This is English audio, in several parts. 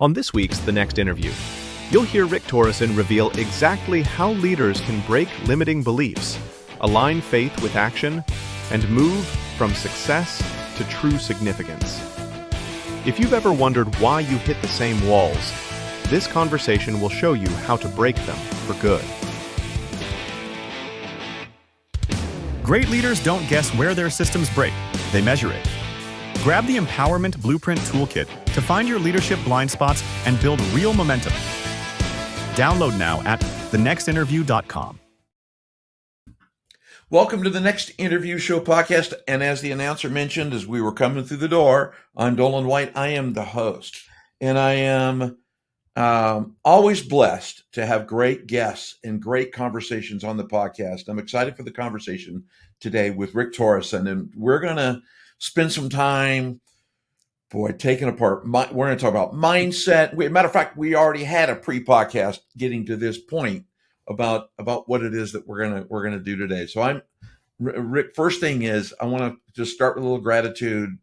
On this week's The Next Interview, you'll hear Rick Torrison reveal exactly how leaders can break limiting beliefs, align faith with action, and move from success to true significance. If you've ever wondered why you hit the same walls, this conversation will show you how to break them for good. Great leaders don't guess where their systems break, they measure it. Grab the Empowerment Blueprint Toolkit to find your leadership blind spots and build real momentum. Download now at thenextinterview.com. Welcome to the Next Interview Show podcast. And as the announcer mentioned, as we were coming through the door, I'm Doland White. I am the host. And I am always blessed to have great guests and great conversations on the podcast. I'm excited for the conversation today with Rick Torrison. And we're going to spend some time, taking apart. We're going to talk about mindset. Matter of fact, we already had a pre-podcast getting to this point about what it is that we're gonna do today. So Rick. First thing is, I want to just start with a little gratitude.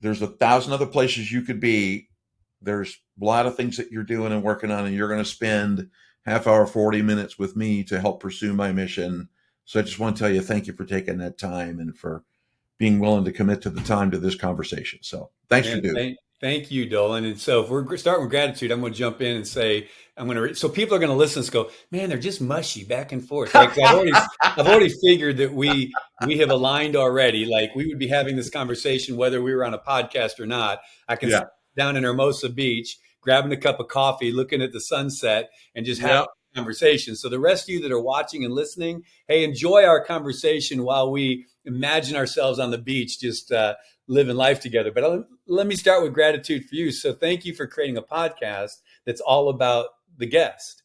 There's 1,000 other places you could be. There's a lot of things that you're doing and working on, and you're going to spend half hour, 40 minutes with me to help pursue my mission. So I just want to tell you, thank you for taking that time and for being willing to commit to the time to this conversation. So thanks for doing it. Thank you, Dolan. And so if we're starting with gratitude, I'm going to jump in and say, so people are going to listen and go, man, they're just mushy back and forth. Like I've already figured that we have aligned already. Like we would be having this conversation, whether we were on a podcast or not. I can sit down in Hermosa Beach, grabbing a cup of coffee, looking at the sunset and just have a conversation. So the rest of you that are watching and listening, hey, enjoy our conversation while we imagine ourselves on the beach, just living life together. But let me start with gratitude for you. So thank you for creating a podcast that's all about the guest,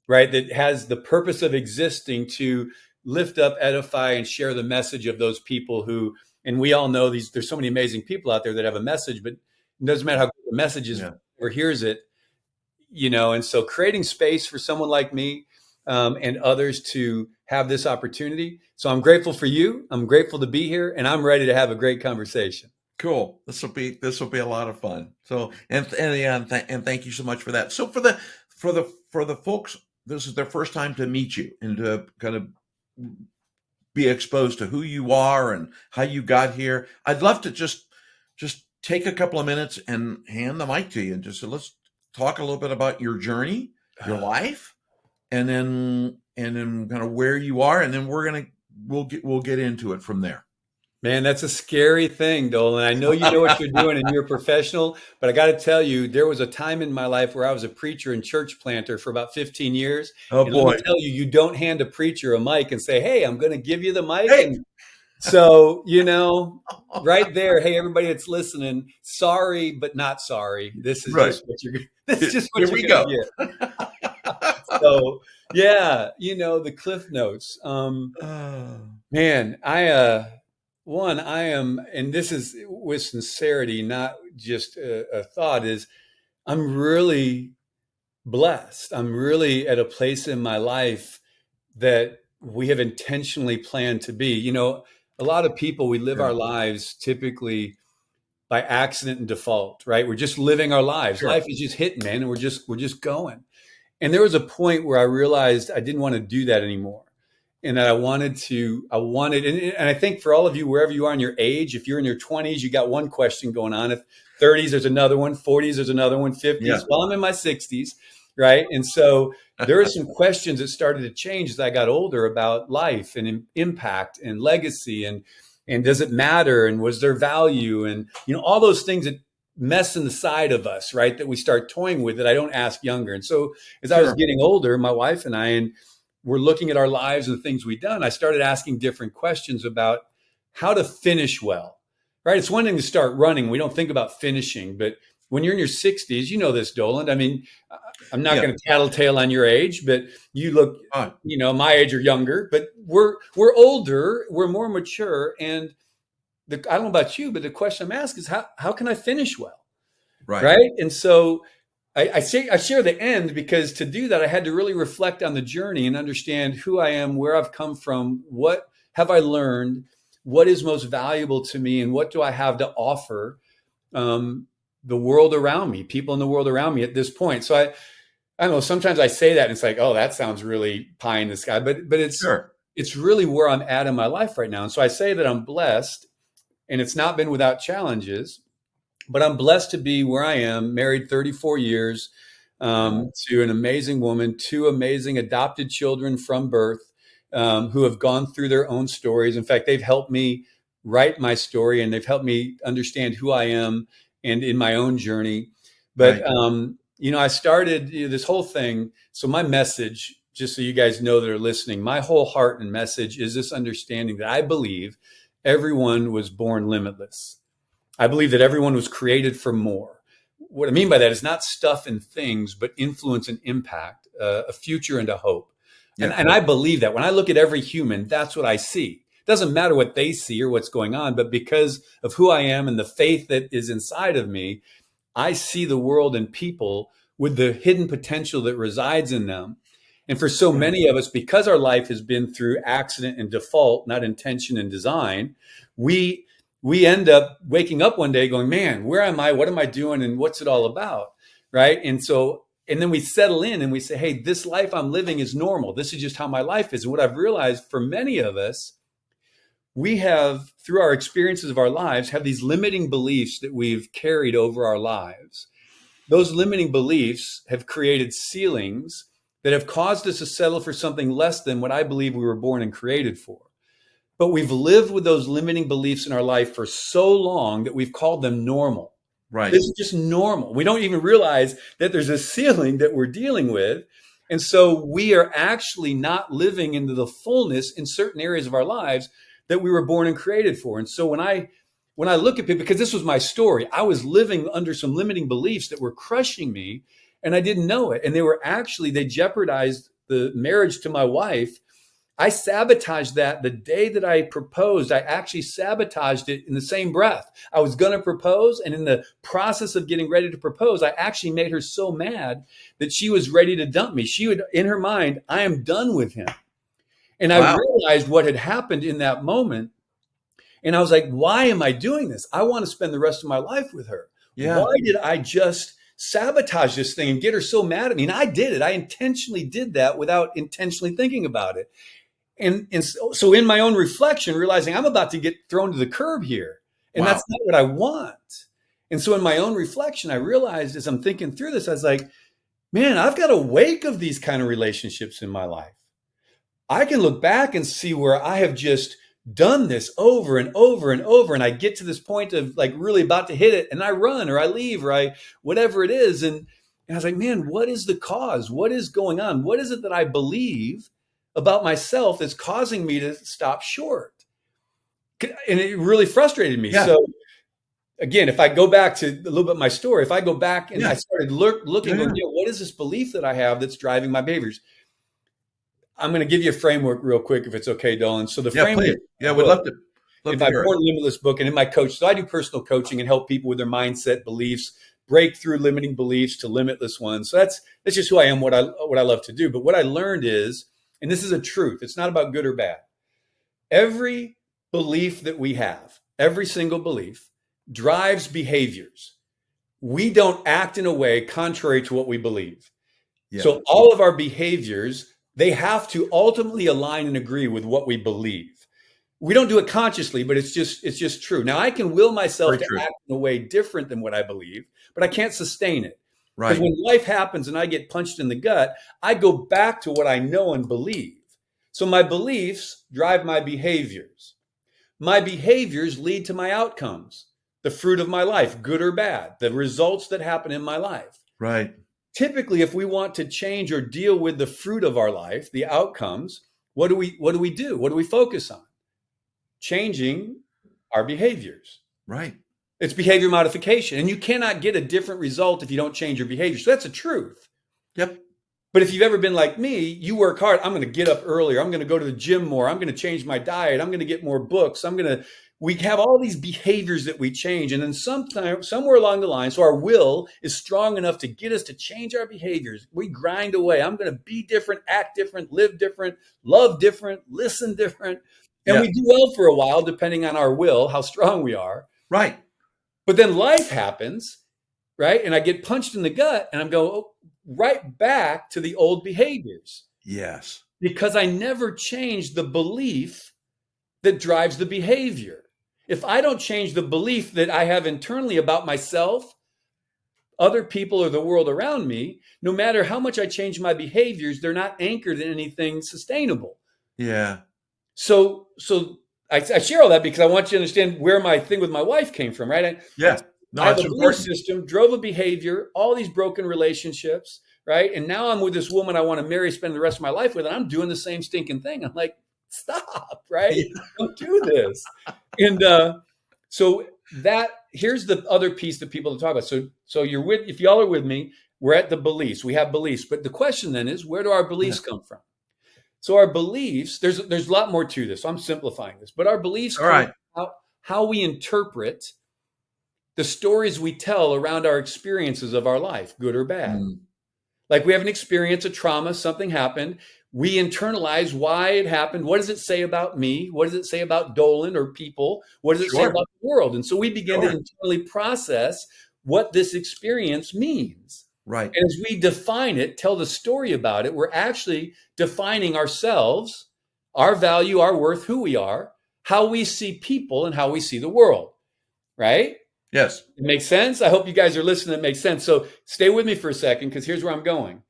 right? That has the purpose of existing to lift up, edify, and share the message of those people who, and we all know there's so many amazing people out there that have a message, but it doesn't matter how good the message is or hears it, and so creating space for someone like me and others to have this opportunity. So I'm grateful for you. I'm grateful to be here, and I'm ready to have a great conversation. Cool. This will be a lot of fun. So and thank you so much for that. So for the folks, this is their first time to meet you and to kind of be exposed to who you are and how you got here. I'd love to just take a couple of minutes and hand the mic to you and just let's talk a little bit about your journey, your life, and then kind of where you are, and then we'll get into it from there. Man, that's a scary thing, Dolan. I know you know what you're doing and you're a professional, but I got to tell you, there was a time in my life where I was a preacher and church planter for about 15 years. Oh, and boy. Let me tell you, you don't hand a preacher a mic and say, hey, I'm going to give you the mic. Hey. And so, right there, hey, everybody that's listening, sorry, but not sorry. This is just what you're going to get. So, the Cliff Notes. Man, I am, and this is with sincerity, not just a thought, is I'm really blessed. I'm really at a place in my life that we have intentionally planned to be. A lot of people, we live our lives typically by accident and default, right? We're just living our lives. Sure. Life is just hitting, man, and we're just going. And there was a point where I realized I didn't want to do that anymore. And that I wanted, and I think for all of you, wherever you are in your age, if you're in your 20s, you got one question going on. If 30s, there's another one, 40s, there's another one, 50s. Yeah. Well, I'm in my 60s, right? And so there are some questions that started to change as I got older about life and impact and legacy and does it matter? And was there value? And, all those things that mess in the side of us, right? That we start toying with that I don't ask younger. And so as I was getting older, my wife and I, we're looking at our lives and the things we've done, I started asking different questions about how to finish well, right? It's one thing to start running. We don't think about finishing, but when you're in your 60s, you know this, Doland. I mean, I'm not going to tattletale on your age, but you look, my age or younger, but we're older, we're more mature. And I don't know about you, but the question I'm asking is how can I finish well? Right. And so I share the end because to do that, I had to really reflect on the journey and understand who I am, where I've come from, what have I learned, what is most valuable to me, and what do I have to offer the world around me, people in the world around me at this point. So I don't know, sometimes I say that and it's like, oh, that sounds really pie in the sky, but it's really where I'm at in my life right now. And so I say that I'm blessed, and it's not been without challenges, but I'm blessed to be where I am, married 34 years to an amazing woman, 2 amazing adopted children from birth who have gone through their own stories. In fact, they've helped me write my story, and they've helped me understand who I am and in my own journey. But, I started this whole thing. So my message, just so you guys know that are listening, my whole heart and message is this understanding that I believe everyone was born limitless. I believe that everyone was created for more. What I mean by that is not stuff and things, but influence and impact, a future and a hope. Yeah. And I believe that when I look at every human, that's what I see. It doesn't matter what they see or what's going on, but because of who I am and the faith that is inside of me, I see the world and people with the hidden potential that resides in them. And for so many of us, because our life has been through accident and default, not intention and design, we end up waking up one day going, man, where am I? What am I doing? And what's it all about? Right. And then we settle in and we say, hey, this life I'm living is normal. This is just how my life is. And what I've realized for many of us, we have, through our experiences of our lives, have these limiting beliefs that we've carried over our lives. Those limiting beliefs have created ceilings that have caused us to settle for something less than what I believe we were born and created for. But we've lived with those limiting beliefs in our life for so long that we've called them normal. Right. This is just normal. We don't even realize that there's a ceiling that we're dealing with. And so we are actually not living into the fullness in certain areas of our lives that we were born and created for. And so when I look at people, because this was my story, I was living under some limiting beliefs that were crushing me, and I didn't know it. And they jeopardized the marriage to my wife. I sabotaged that the day that I proposed. I actually sabotaged it in the same breath. I was going to propose, and in the process of getting ready to propose, I actually made her so mad that she was ready to dump me. She would, in her mind, I am done with him. And I realized what had happened in that moment. And I was like, why am I doing this? I want to spend the rest of my life with her. Yeah. Why did I just sabotage this thing and get her so mad at me? And I did it. I intentionally did that without intentionally thinking about it. And so in my own reflection, realizing I'm about to get thrown to the curb here, and that's not what I want. And so in my own reflection, I realized as I'm thinking through this, I was like, man, I've got a wake of these kind of relationships in my life. I can look back and see where I have just done this over and over and over. And I get to this point of like really about to hit it, and I run or I leave or whatever it is. And I was like, man, what is the cause? What is going on? What is it that I believe about myself that's causing me to stop short? And it really frustrated me. Yeah. So again, if I go back to a little bit of my story, if I go back and I started looking, what is this belief that I have that's driving my behaviors? I'm going to give you a framework real quick, if it's okay, Dolan. So the framework, please. Yeah, we'd love to. In my Born Limitless book and in my coach, so I do personal coaching and help people with their mindset, beliefs, break through limiting beliefs to limitless ones. So that's just who I am, what I love to do. But what I learned is, and this is a truth, it's not about good or bad. Every belief that we have, every single belief, drives behaviors. We don't act in a way contrary to what we believe. Yeah. So all of our behaviors, they have to ultimately align and agree with what we believe. We don't do it consciously, but it's just true. Now I can will myself to act in a way different than what I believe, but I can't sustain it. Right. Because when life happens and I get punched in the gut, I go back to what I know and believe. So my beliefs drive my behaviors. My behaviors lead to my outcomes, the fruit of my life, good or bad, the results that happen in my life. Right. Typically, if we want to change or deal with the fruit of our life, the outcomes, what do we do? What do we focus on? Changing our behaviors. Right. It's behavior modification. And you cannot get a different result if you don't change your behavior. So that's a truth. Yep. But if you've ever been like me, you work hard. I'm going to get up earlier. I'm going to go to the gym more. I'm going to change my diet. I'm going to get more books. We have all these behaviors that we change. And then somewhere along the line, so our will is strong enough to get us to change our behaviors. We grind away. I'm going to be different, act different, live different, love different, listen different. And we do well for a while, depending on our will, how strong we are. Right. But then life happens right? And I get punched in the gut and I'm going right back to the old behaviors. Yes. Because I never changed the belief that drives the behavior. If I don't change the belief that I have internally about myself, other people, or the world around me, no matter how much I change my behaviors, they're not anchored in anything sustainable. Yeah. So I share all that because I want you to understand where my thing with my wife came from, right? Yeah. No, I have that's a belief important. system, drove a behavior, all these broken relationships, right? And now I'm with this woman I want to marry, spend the rest of my life with, and I'm doing the same stinking thing. I'm like, stop, right? Yeah. Don't do this. And so that here's the other piece that people talk about. So you're with, if y'all are with me, we're at the beliefs. We have beliefs, but the question then is, where do our beliefs come from? So our beliefs, there's a lot more to this. So I'm simplifying this, but our beliefs come from how we interpret the stories we tell around our experiences of our life, good or bad. Like we have an experience, a trauma, something happened. We internalize why it happened. What does it say about me? What does it say about Doland or people? What does it say about the world? And so we begin to internally process what this experience means. Right. And as we define it, tell the story about it, we're actually defining ourselves, our value, our worth, who we are, how we see people, and how we see the world. Right? Yes. It makes sense. I hope you guys are listening. It makes sense. So stay with me for a second, because here's where I'm going.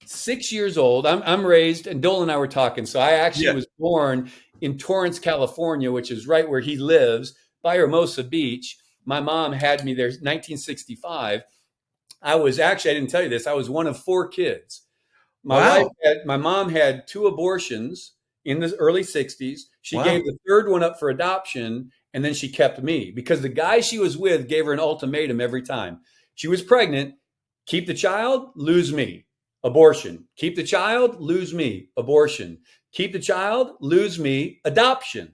6 years old, I'm raised, and Dolan and I were talking. So I actually was born in Torrance, California, which is right where he lives, by Hermosa Beach. My mom had me there in 1965. I didn't tell you this, I was one of 4 kids. My mom had 2 abortions in the early 60s. She gave the 3rd one up for adoption, and then she kept me because the guy she was with gave her an ultimatum every time. She was pregnant, keep the child, lose me. Abortion. Keep the child, lose me. Abortion. Keep the child, lose me. Adoption.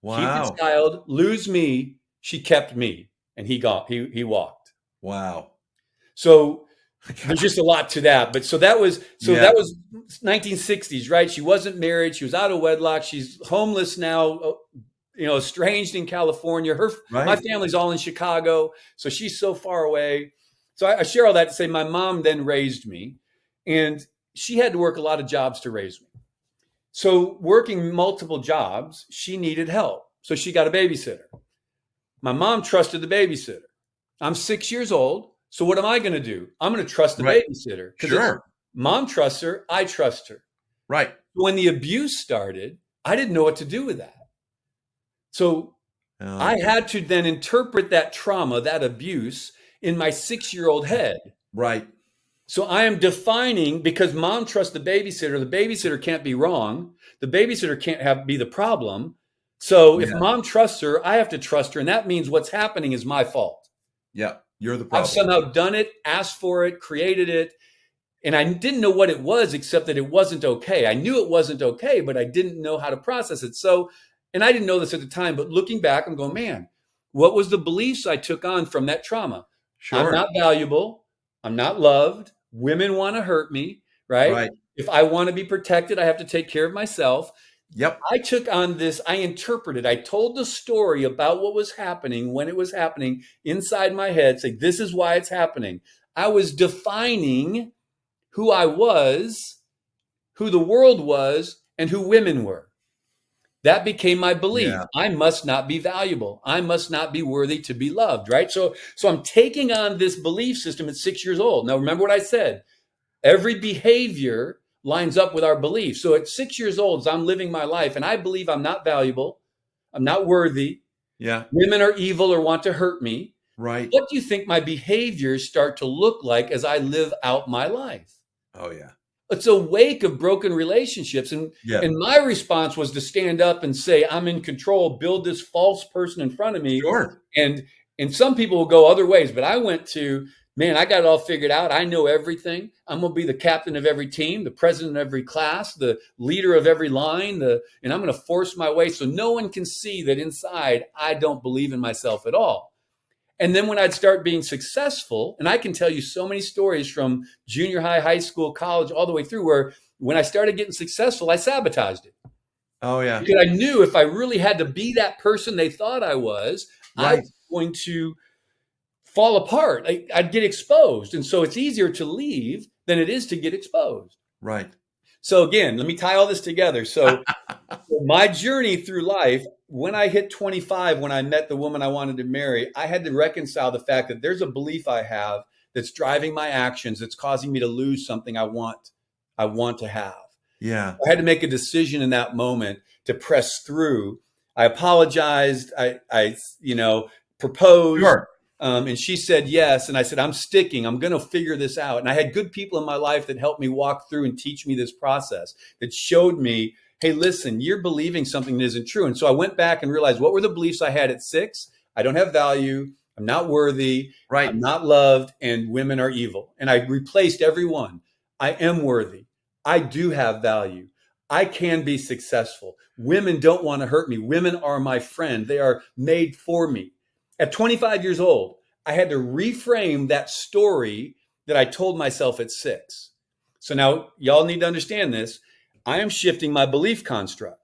Wow. Keep the child, lose me. She kept me, and he walked. Wow. So there's just a lot to that. But that was 1960s, right? She wasn't married. She was out of wedlock. She's homeless now, estranged in California. My family's all in Chicago, so she's so far away. So I share all that to say my mom then raised me, and she had to work a lot of jobs to raise me. So working multiple jobs, she needed help. So she got a babysitter. My mom trusted the babysitter. I'm 6 years old. So what am I going to do? I'm going to trust the babysitter. Because mom trusts her, I trust her. Right. When the abuse started, I didn't know what to do with that. So I had to then interpret that trauma, that abuse, in my 6-year-old head. Right. So I am defining, because mom trusts the babysitter can't be wrong. The babysitter can't be the problem. So if mom trusts her, I have to trust her. And that means what's happening is my fault. Yeah. You're the problem. I've somehow done it, asked for it, created it. And I didn't know what it was, except that it wasn't okay. I knew it wasn't okay, but I didn't know how to process it. So, and I didn't know this at the time, but looking back, I'm going, man, what was the beliefs I took on from that trauma? Sure. I'm not valuable. I'm not loved. Women want to hurt me, right? If I want to be protected, I have to take care of myself. Yep. I took on this, I interpreted, I told the story about what was happening, when it was happening inside my head, saying, this is why it's happening. I was defining who I was, who the world was, and who women were. That became my belief. Yeah. I must not be valuable. I must not be worthy to be loved, right? So I'm taking on this belief system at 6 years old. Now, remember what I said. Every behavior lines up with our beliefs. So at 6 years old, as I'm living my life, and I believe I'm not valuable, I'm not worthy. Yeah. Women are evil or want to hurt me. Right. What do you think my behaviors start to look like as I live out my life? Oh, yeah. It's a wake of broken relationships. And my response was to stand up and say, I'm in control, build this false person in front of me. Sure. And some people will go other ways, but I went to, man, I got it all figured out. I know everything. I'm going to be the captain of every team, the president of every class, the leader of every line, and I'm going to force my way so no one can see that inside I don't believe in myself at all. And then when I'd start being successful, and I can tell you so many stories from junior high, high school, college, all the way through, where when I started getting successful, I sabotaged it. Oh, yeah. Because I knew if I really had to be that person they thought I was, I was going to fall apart. I'd get exposed. And so it's easier to leave than it is to get exposed. Right. So again, let me tie all this together. So my journey through life, when I hit 25, when I met the woman I wanted to marry, I had to reconcile the fact that there's a belief I have that's driving my actions, that's causing me to lose something I want to have. Yeah. I had to make a decision in that moment to press through. I apologized. I proposed. Sure. And she said yes. And I said, I'm sticking. I'm going to figure this out. And I had good people in my life that helped me walk through and teach me this process, that showed me, hey, listen, you're believing something that isn't true. And so I went back and realized, what were the beliefs I had at 6? I don't have value. I'm not worthy. Right. I'm not loved. And women are evil. And I replaced every one. I am worthy. I do have value. I can be successful. Women don't want to hurt me. Women are my friend. They are made for me. At 25 years old, I had to reframe that story that I told myself at 6. So now y'all need to understand this. I am shifting my belief construct.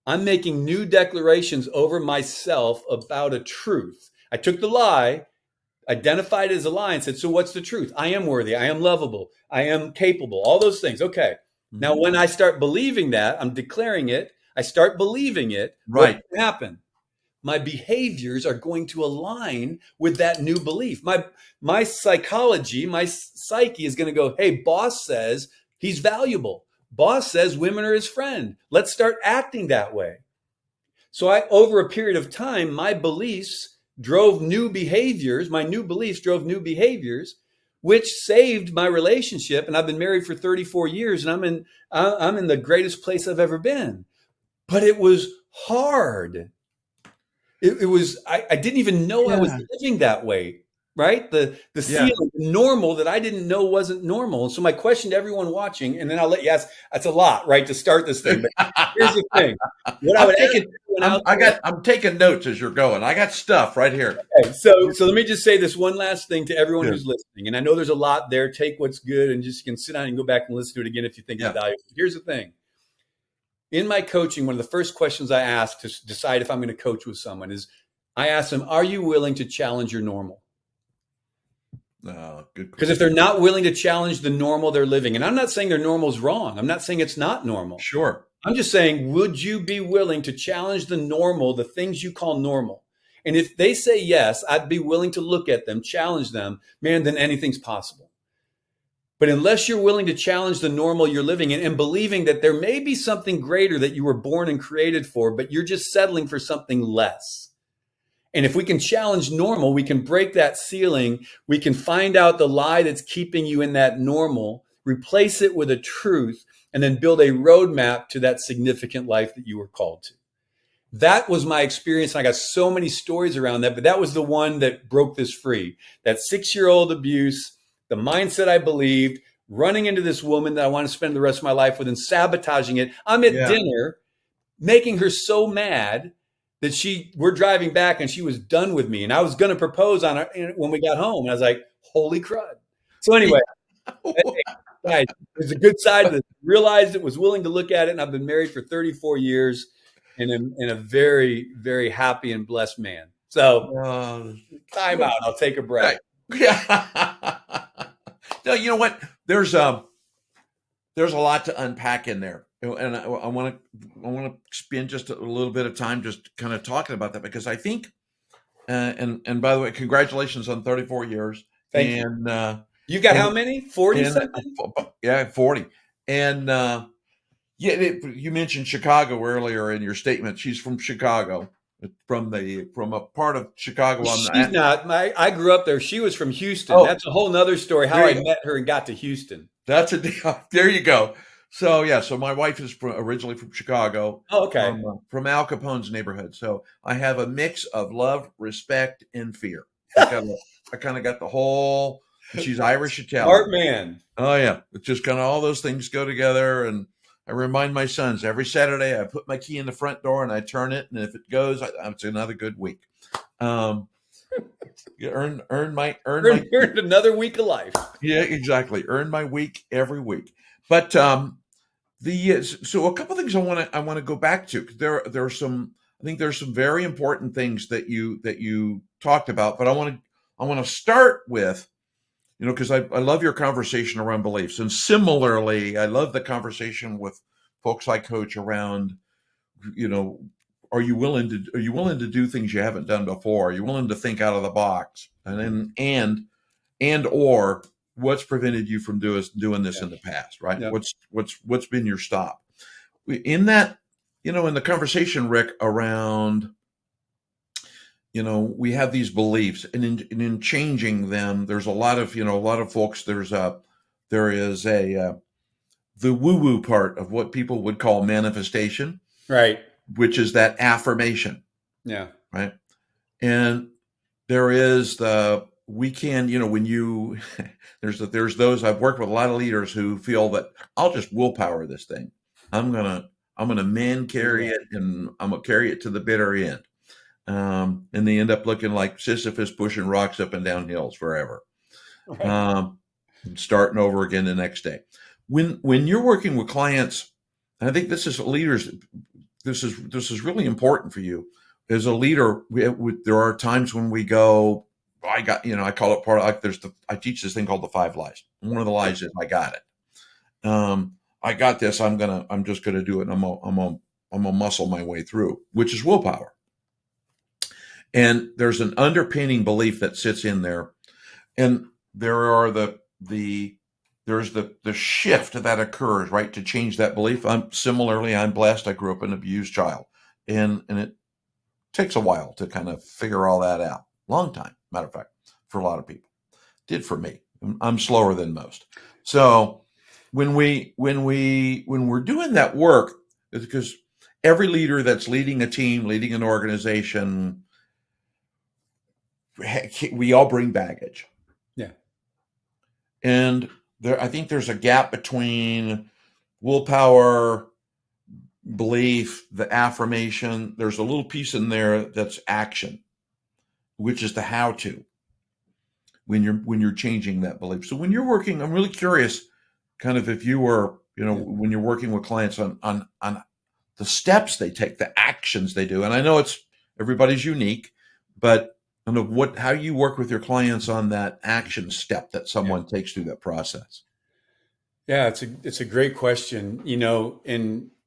I'm making new declarations over myself about a truth. I took the lie, identified it as a lie, and said, so what's the truth? I am worthy. I am lovable. I am capable. All those things. Okay. Mm-hmm. Now, when I start believing that, I'm declaring it. I start believing it. Right. What happen? My behaviors are going to align with that new belief. My psychology, my psyche is going to go, hey, boss says he's valuable. Boss says women are his friend. Let's start acting that way. So over a period of time, my beliefs drove new behaviors. My new beliefs drove new behaviors, which saved my relationship. And I've been married for 34 years, and I'm in the greatest place I've ever been. But it was hard. It was, I didn't even know I was living that way, right? The ceiling, the normal that I didn't know wasn't normal. And so my question to everyone watching, and then I'll let you ask, that's a lot, right, to start this thing. But here's the thing. I'm taking notes as you're going. I got stuff right here. Okay, so let me just say this one last thing to everyone who's listening. And I know there's a lot there. Take what's good and just you can sit down and go back and listen to it again if you think it's valuable. Here's the thing. In my coaching, one of the first questions I ask to decide if I'm going to coach with someone is I ask them, are you willing to challenge your normal? Good. Because if they're not willing to challenge the normal they're living, and I'm not saying their normal is wrong. I'm not saying it's not normal. Sure. I'm just saying, would you be willing to challenge the normal, the things you call normal? And if they say yes, I'd be willing to look at them, challenge them, man, then anything's possible. But unless you're willing to challenge the normal you're living in and believing that there may be something greater that you were born and created for, but you're just settling for something less. And if we can challenge normal, we can break that ceiling. We can find out the lie that's keeping you in that normal, replace it with a truth, and then build a roadmap to that significant life that you were called to. That was my experience. And I got so many stories around that, but that was the one that broke this free. That 6-year-old abuse, the mindset I believed, running into this woman that I want to spend the rest of my life with and sabotaging it. I'm at dinner, making her so mad that we're driving back and she was done with me. And I was going to propose on her when we got home. And I was like, holy crud. So anyway, guys, there's a good side of this. Realized it, was willing to look at it. And I've been married for 34 years and a very, very happy and blessed man. So time out. I'll take a break. Yeah. No, you know what? There's a lot to unpack in there, and I want to spend just a little bit of time just kind of talking about that because I think, and by the way, congratulations on 34 years. Thank you. You've got how many? 40 something? Yeah, 40. And you mentioned Chicago earlier in your statement. She's from Chicago. From a part of Chicago. She's not. I grew up there. She was from Houston. That's a whole nother story. How I met her and got to Houston. There you go. So my wife is originally from Chicago. Oh, okay. From Al Capone's neighborhood. So I have a mix of love, respect, and fear. I kind of got the whole. She's Irish Italian. Smart man. Oh yeah, it's just kind of all those things go together and. I remind my sons every Saturday, I put my key in the front door and I turn it. And if it goes, it's another good week. You earned another week of life. Yeah, exactly. Earn my week every week. But so a couple of things I want to go back to. There are some, I think there's some very important things that you talked about, but I want I want to start with, because I love your conversation around beliefs. And similarly, I love the conversation with folks I coach around, are you willing to do things you haven't done before? Are you willing to think out of the box? And then, or what's prevented you from doing this in the past, right? Yeah. What's been your stop? In that, in the conversation, Rick, around, we have these beliefs, and in changing them, there's a lot of folks. There is the woo-woo part of what people would call manifestation, right? Which is that affirmation, yeah, right? And there is when you there's those. I've worked with a lot of leaders who feel that I'll just willpower this thing. I'm gonna man carry it, and I'm gonna carry it to the bitter end. And they end up looking like Sisyphus pushing rocks up and down hills forever, right. Starting over again the next day. When you're working with clients, and I think this is leaders, this is really important for you as a leader. There are times when we go, I call it part of I teach this thing called the 5 lies. And one of the lies is I got it. I got this. I'm just gonna do it. And I'm gonna muscle my way through, which is willpower. And there's an underpinning belief that sits in there, and there are there's the shift that occurs, right, to change that belief. I'm blessed. I grew up an abused child, and it takes a while to kind of figure all that out. Long time, matter of fact, for a lot of people. Did for me. I'm slower than most. So when we're doing that work, it's because every leader that's leading a team, leading an organization, we all bring baggage. Yeah. And I think there's a gap between willpower, belief, the affirmation. There's a little piece in there that's action, which is the how to when you're changing that belief. So when you're working, I'm really curious, kind of if you were, when you're working with clients on the steps they take, the actions they do. And I know everybody's unique, but how you work with your clients on that action step that someone takes through that process. Yeah, it's a great question.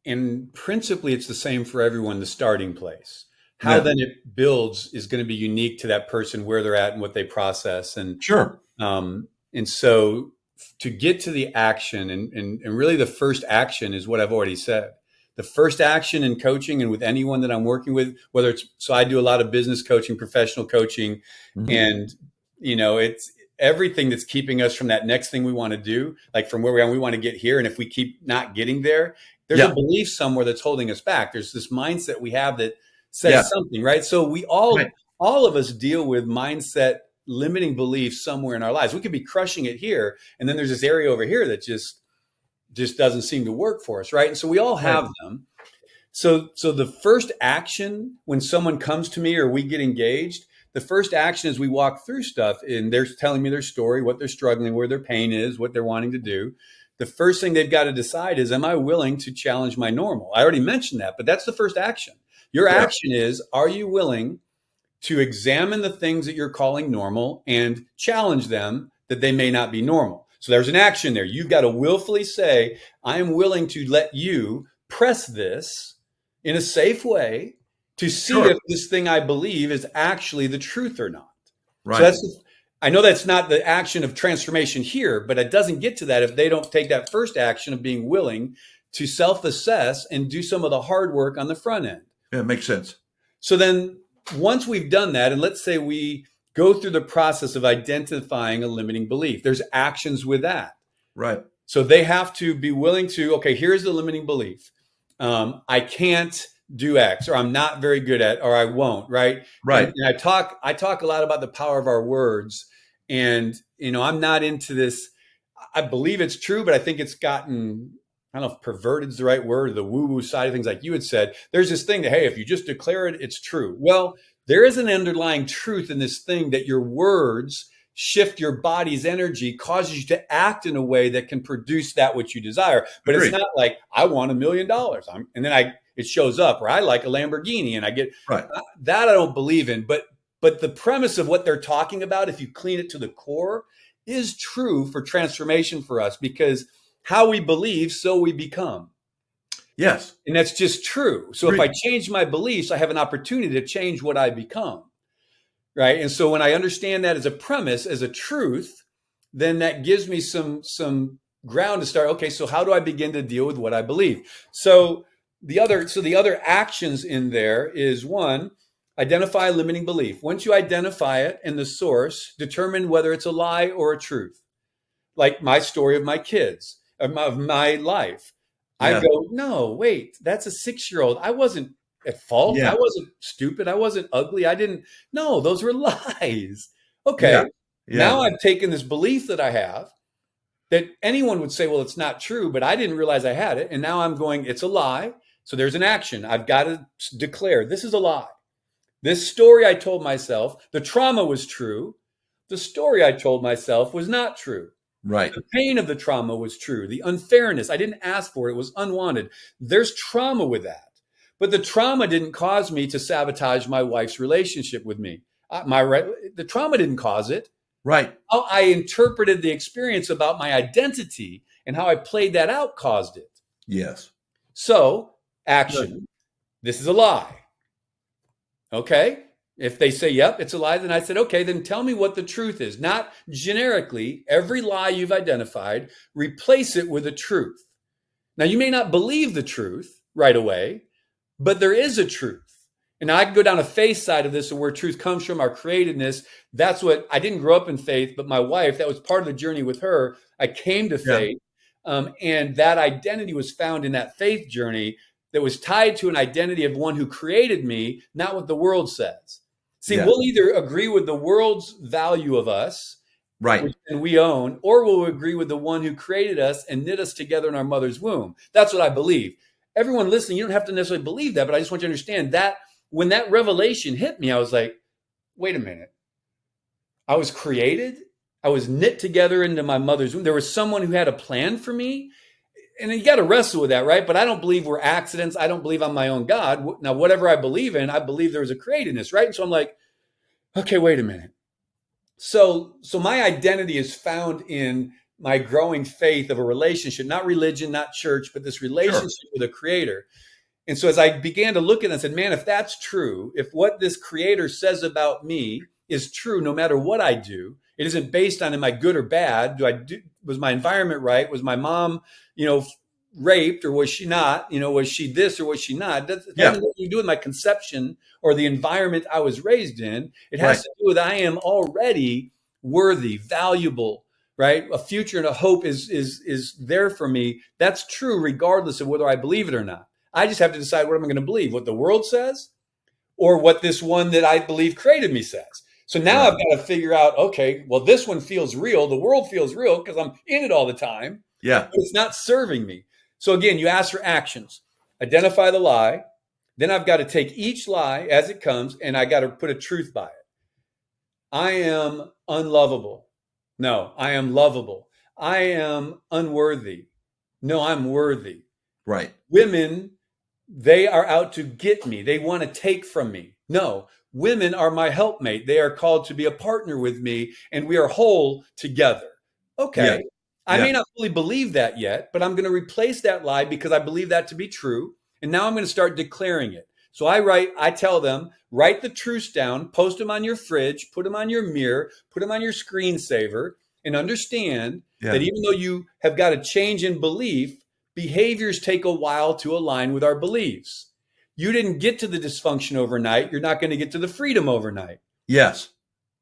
And principally it's the same for everyone, the starting place. How then it builds is going to be unique to that person, where they're at and what they process. And sure. And so to get to the action, and really the first action is what I've already said. The first action in coaching and with anyone that I'm working with, so I do a lot of business coaching, professional coaching, mm-hmm. and it's everything that's keeping us from that next thing we want to do, like from where we are, we want to get here. And if we keep not getting there, there's a belief somewhere that's holding us back. There's this mindset we have that says something, right? So we all of us deal with mindset limiting beliefs somewhere in our lives. We could be crushing it here, and then there's this area over here that just doesn't seem to work for us, right? And so we all have them. So the first action when someone comes to me or we get engaged, the first action is we walk through stuff and they're telling me their story, what they're struggling, where their pain is, what they're wanting to do. The first thing they've got to decide is, am I willing to challenge my normal? I already mentioned that, but that's the first action. Your action is, are you willing to examine the things that you're calling normal and challenge them that they may not be normal? So there's an action there. You've got to willfully say, I am willing to let you press this in a safe way to see if this thing I believe is actually the truth or not. Right. So I know that's not the action of transformation here, but it doesn't get to that if they don't take that first action of being willing to self-assess and do some of the hard work on the front end. Yeah, it makes sense. So then once we've done that, and let's say we go through the process of identifying a limiting belief, there's actions with that. Right. So they have to be willing to, okay, here's the limiting belief. I can't do X, or I'm not very good at, or I won't, right? Right. And I talk a lot about the power of our words. And, I'm not into this. I believe it's true, but I think it's gotten, I don't know if perverted is the right word, or the woo-woo side of things, like you had said. There's this thing that, hey, if you just declare it, it's true. Well, there is an underlying truth in this thing that your words shift your body's energy, causes you to act in a way that can produce that which you desire. But It's not like, I want $1 million. And then it shows up, or I like a Lamborghini and I get that I don't believe in. But But the premise of what they're talking about, if you clean it to the core, is true for transformation for us, because how we believe, so we become. Yes. And that's just true. So if I change my beliefs, I have an opportunity to change what I become. Right. And so when I understand that as a premise, as a truth, then that gives me some ground to start. Okay, so how do I begin to deal with what I believe? So the other actions in there is, one, identify a limiting belief. Once you identify it and the source, determine whether it's a lie or a truth. Like my story of my kids, of my life. Yeah. I go, no, wait, that's a 6-year-old. I wasn't at fault. Yeah. I wasn't stupid. I wasn't ugly. No, those were lies. Okay. Yeah. Yeah. Now I've taken this belief that I have that anyone would say, well, it's not true, but I didn't realize I had it. And now I'm going, it's a lie. So there's an action. I've got to declare this is a lie. This story I told myself, the trauma was true. The story I told myself was not true. Right. The pain of the trauma was true. The unfairness, I didn't ask for it. It was unwanted. There's trauma with that. But the trauma didn't cause me to sabotage my wife's relationship with me. The trauma didn't cause it. Right. How I interpreted the experience about my identity and how I played that out caused it. Yes. So, action. Good. This is a lie. Okay. If they say, yep, it's a lie, then I said, okay, then tell me what the truth is. Not generically, every lie you've identified, replace it with a truth. Now, you may not believe the truth right away, but there is a truth. And I can go down a faith side of this, of where truth comes from, our createdness. That's what, I didn't grow up in faith, but my wife, that was part of the journey with her. I came to faith, and that identity was found in that faith journey that was tied to an identity of one who created me, not what the world says. See, we'll either agree with the world's value of us, right, and we own, or we'll agree with the one who created us and knit us together in our mother's womb. That's what I believe. Everyone listening, you don't have to necessarily believe that, but I just want you to understand that when that revelation hit me, I was like, wait a minute. I was created. I was knit together into my mother's womb. There was someone who had a plan for me. And you got to wrestle with that, right? But I don't believe we're accidents. I don't believe I'm my own God. Now, whatever I believe in, I believe there's a createdness, right? And so I'm like, okay, wait a minute. So my identity is found in my growing faith of a relationship, not religion, not church, but this relationship with a creator. And so as I began to look at it, I said, man, if that's true, if what this creator says about me is true, no matter what I do, it isn't based on, am I good or bad? Was my environment right? Was my mom, raped, or was she not? Was she this or was she not? That has nothing to do with my conception or the environment I was raised in. It has to do with, I am already worthy, valuable, right? A future and a hope is there for me. That's true regardless of whether I believe it or not. I just have to decide what am I going to believe, what the world says or what this one that I believe created me says. So now I've got to figure out, okay, well, this one feels real. The world feels real because I'm in it all the time. Yeah. But it's not serving me. So again, you ask for actions, identify the lie. Then I've got to take each lie as it comes and I got to put a truth by it. I am unlovable. No, I am lovable. I am unworthy. No, I'm worthy. Right. Women, they are out to get me. They want to take from me. No, women are my helpmate. They are called to be a partner with me and we are whole together. Okay. Yeah. I may not fully believe that yet, but I'm going to replace that lie because I believe that to be true. And now I'm going to start declaring it. So I tell them, write the truths down, post them on your fridge, put them on your mirror, put them on your screensaver, and understand that even though you have got a change in belief, behaviors take a while to align with our beliefs. You didn't get to the dysfunction overnight. You're not going to get to the freedom overnight. Yes.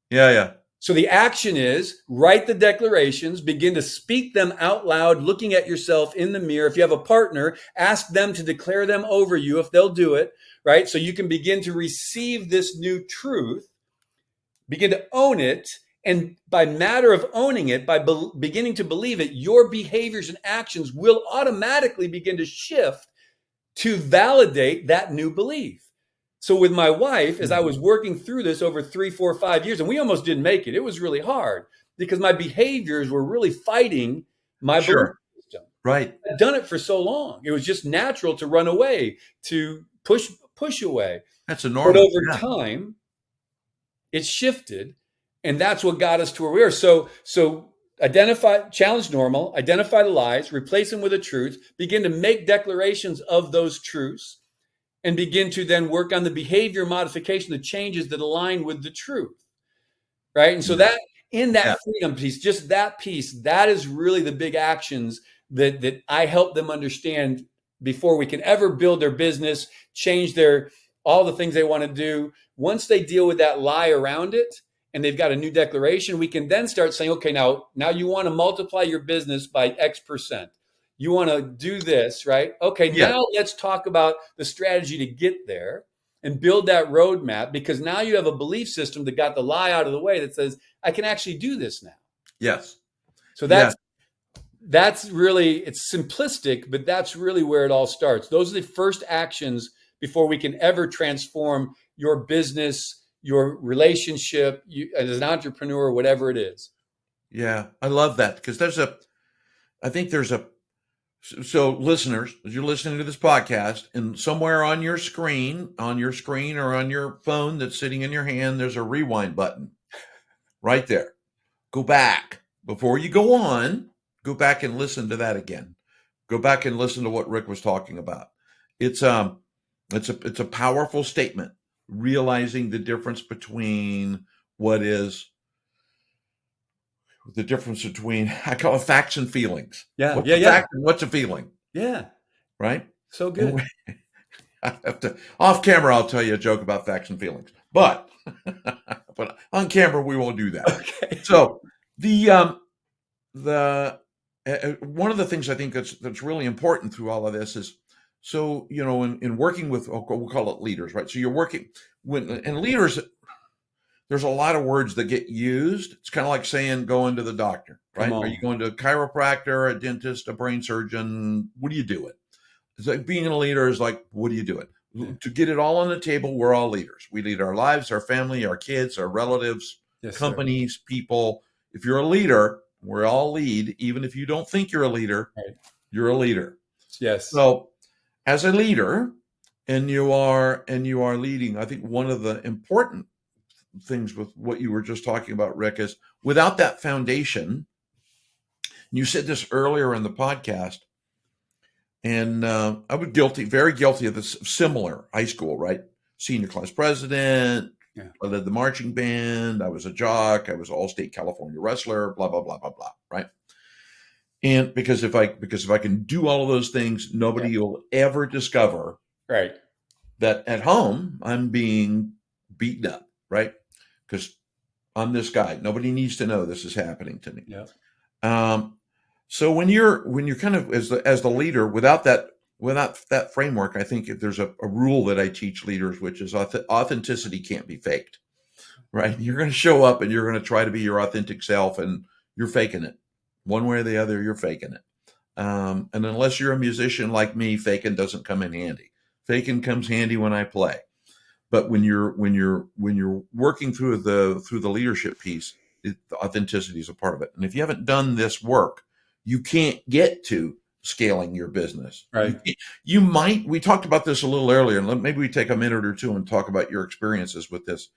Yeah. So the action is write the declarations, begin to speak them out loud, looking at yourself in the mirror. If you have a partner, ask them to declare them over you if they'll do it, right? So you can begin to receive this new truth, begin to own it. And by matter of owning it, by beginning to believe it, your behaviors and actions will automatically begin to shift to validate that new belief. So with my wife, as I was working through this over 3, 4, 5 years, and we almost didn't make it. It was really hard because my behaviors were really fighting my belief system. Right. I'd done it for so long. It was just natural to run away, to push away. That's a normal. But over time, It shifted, and that's what got us to where we are. So challenge normal, identify the lies, replace them with a truth, begin to make declarations of those truths, and begin to then work on the behavior modification, the changes that align with the truth. Right. And so that freedom piece, just that piece, that is really the big actions that I help them understand before we can ever build their business, change all the things they want to do. Once they deal with that lie around it and they've got a new declaration, we can then start saying, okay, now you want to multiply your business by X%. You want to do this, right? Okay, now let's talk about the strategy to get there and build that roadmap, because now you have a belief system that got the lie out of the way that says, I can actually do this now. Yes. So that's really, it's simplistic, but that's really where it all starts. Those are the first actions before we can ever transform your business, your relationship, you, as an entrepreneur, whatever it is. Yeah, I love that, because so listeners, as you're listening to this podcast, and somewhere on your screen or on your phone that's sitting in your hand, there's a rewind button right there. Go back before you go on. Go back and listen to that again. Go back and listen to what Rick was talking about. It's a powerful statement, realizing the difference between I call it facts and feelings. What's a fact and what's a feeling? Yeah. Right? So good. Off camera, I'll tell you a joke about facts and feelings, but on camera, we won't do that. Okay. So one of the things I think that's really important through all of this is, so, in working with, we'll call it leaders, right? So you're working and leaders, there's a lot of words that get used. It's kind of like saying going to the doctor, right? Are you going to a chiropractor, a dentist, a brain surgeon? What are you doing? It's like being a leader is like, what are you doing? Yeah. To get it all on the table, we're all leaders. We lead our lives, our family, our kids, our relatives, companies, people. If you're a leader, we all lead. Even if you don't think you're a leader, you're a leader. Yes. So as a leader, and you are leading, I think one of the important things with what you were just talking about, Rick, is without that foundation, you said this earlier in the podcast, and I was very guilty of this, similar high school, right? Senior class president. Yeah. I led the marching band. I was a jock. I was an all-state California wrestler, blah, blah, blah, blah, blah, right? And because if I can do all of those things, nobody will ever discover that at home I'm being beaten up, right? Because I'm this guy. Nobody needs to know this is happening to me. Yeah. So when you're kind of as the leader, without that framework, I think there's a rule that I teach leaders, which is authenticity can't be faked, right? You're going to show up and you're going to try to be your authentic self, and you're faking it. One way or the other, you're faking it. And unless you're a musician like me, faking doesn't come in handy. Faking comes handy when I play. But when you're working through the leadership piece, authenticity is a part of it. And if you haven't done this work, you can't get to scaling your business. Right. We talked about this a little earlier, and maybe we take a minute or two and talk about your experiences with this.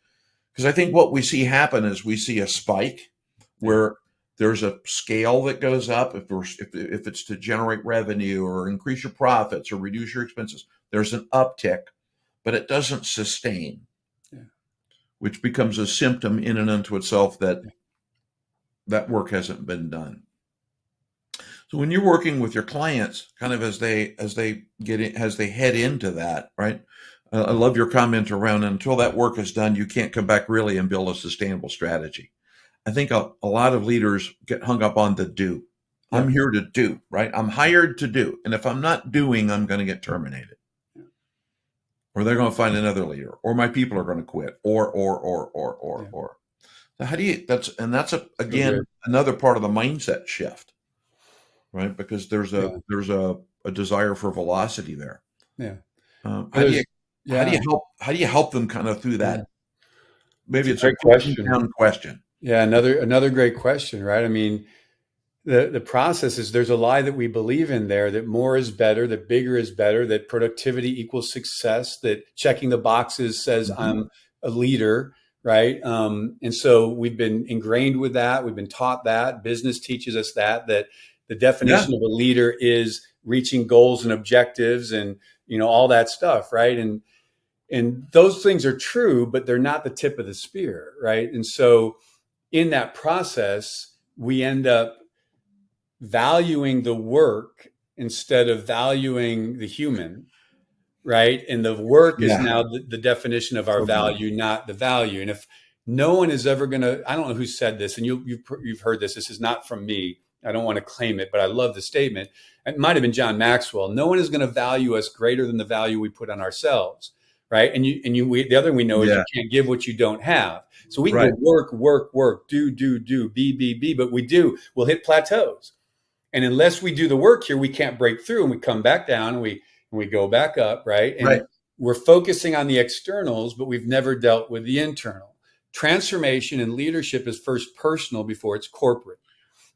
Because I think what we see happen is we see a spike where there's a scale that goes up. If it's to generate revenue or increase your profits or reduce your expenses, there's an uptick, but it doesn't sustain, which becomes a symptom in and unto itself that work hasn't been done. So when you're working with your clients, kind of as they head into that, right? I love your comment around, until that work is done, you can't come back really and build a sustainable strategy. I think a lot of leaders get hung up on the do. Yeah. I'm here to do, right? I'm hired to do. And if I'm not doing, I'm going to get terminated. Yeah. Or they're going to find another leader, or my people are going to quit, or. So how do you, that's another part of the mindset shift, right? Because there's a desire for velocity there. Yeah. How do you help them kind of through that? Yeah. Maybe it's a question. Yeah, another great question, right? I mean, the process is, there's a lie that we believe in there, that more is better, that bigger is better, that productivity equals success, that checking the boxes says I'm a leader, right? And so we've been ingrained with that. We've been taught that. Business teaches us that the definition of a leader is reaching goals and objectives and, all that stuff, right? And those things are true, but they're not the tip of the spear, right? And so in that process, we end up valuing the work instead of valuing the human, right? And the work is now the definition of our value, not the value. And if no one is ever going to, I don't know who said this, and you've heard this. This is not from me. I don't want to claim it, but I love the statement. It might have been John Maxwell. No one is going to value us greater than the value we put on ourselves, right? And the other thing we know is you can't give what you don't have. So we can go work, do, be, but we'll hit plateaus. And unless we do the work here, we can't break through, and we come back down and we go back up, right? And we're focusing on the externals, but we've never dealt with the internal. Transformation and leadership is first personal before it's corporate.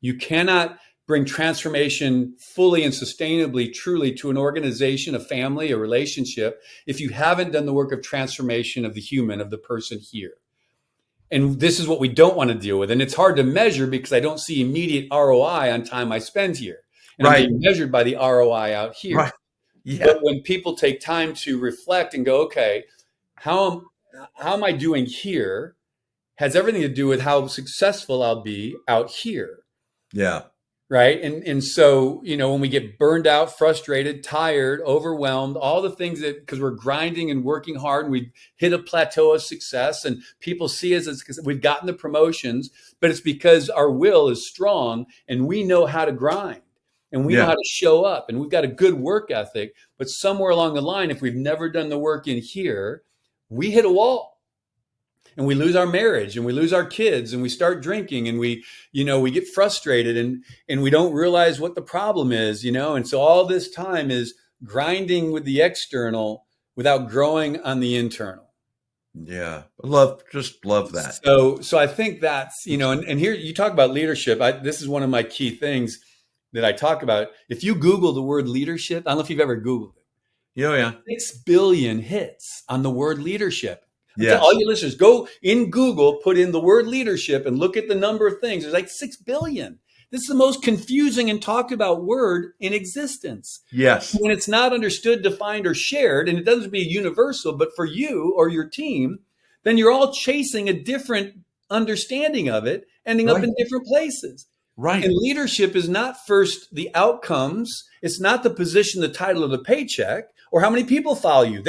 You cannot bring transformation fully and sustainably, truly to an organization, a family, a relationship, if you haven't done the work of transformation of the human, of the person here. And this is what we don't want to deal with. And it's hard to measure because I don't see immediate ROI on time I spend here. And I'm being measured by the ROI out here. Right. Yeah. But when people take time to reflect and go, okay, how am I doing here has everything to do with how successful I'll be out here. Yeah. Right. And so, when we get burned out, frustrated, tired, overwhelmed, all the things because we're grinding and working hard and we've hit a plateau of success and people see us as because we've gotten the promotions, but it's because our will is strong and we know how to grind and we know how to show up and we've got a good work ethic. But somewhere along the line, if we've never done the work in here, we hit a wall. And we lose our marriage and we lose our kids and we start drinking and we get frustrated and we don't realize what the problem is, and so all this time is grinding with the external without growing on the internal. Yeah. Love that. So I think that's, and here you talk about leadership. This is one of my key things that I talk about. If you Google the word leadership, I don't know if you've ever Googled it. Yeah. 6 billion hits on the word leadership. Yes. All your listeners, go in Google, put in the word leadership and look at the number of things. There's like 6 billion. This is the most confusing and talked about word in existence. Yes. When it's not understood, defined, or shared, and it doesn't be universal, but for you or your team, then you're all chasing a different understanding of it, ending up in different places. Right. And leadership is not first the outcomes. It's not the position, the title, or the paycheck, or how many people follow you.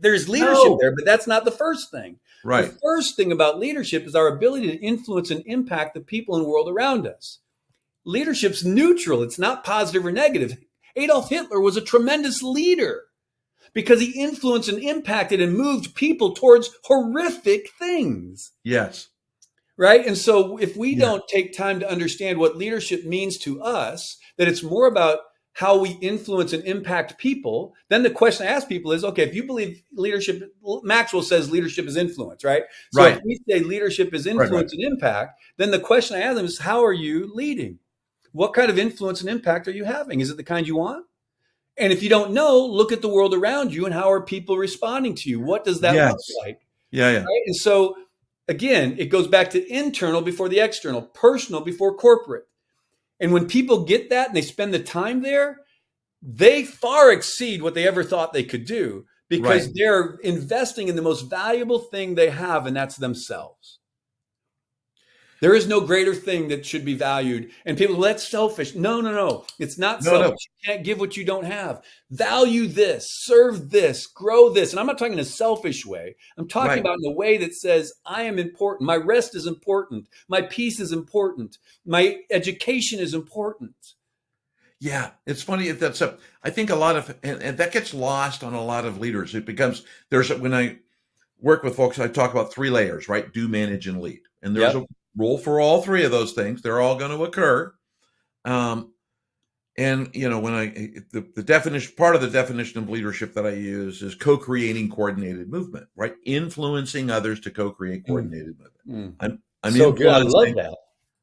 There's leadership there, but that's not the first thing. Right. The first thing about leadership is our ability to influence and impact the people and world around us. Leadership's neutral. It's not positive or negative. Adolf Hitler was a tremendous leader because he influenced and impacted and moved people towards horrific things. Yes. Right. And so if we don't take time to understand what leadership means to us, that it's more about how we influence and impact people, then the question I ask people is, okay, if you believe leadership, Maxwell says leadership is influence, right? So if we say leadership is influence and impact, then the question I ask them is, how are you leading? What kind of influence and impact are you having? Is it the kind you want? And if you don't know, look at the world around you and how are people responding to you? What does that look like? Yeah. Right? And so again, it goes back to internal before the external, personal before corporate. And when people get that and they spend the time there, they far exceed what they ever thought they could do because they're investing in the most valuable thing they have, and that's themselves. There is no greater thing that should be valued. And people, well, that's selfish. No. It's not selfish. You can't give what you don't have. Value this, serve this, grow this. And I'm not talking in a selfish way. I'm talking about in a way that says, I am important. My rest is important. My peace is important. My education is important. Yeah, it's funny. I think a lot of, and that gets lost on a lot of leaders. It becomes, when I work with folks, I talk about 3 layers, right? Do, manage, and lead. And there's a rule for all 3 of those things. They're all going to occur. And when the definition, part of the definition of leadership that I use is co-creating coordinated movement, right? Influencing others to co-create coordinated movement. I'm so good. I love that.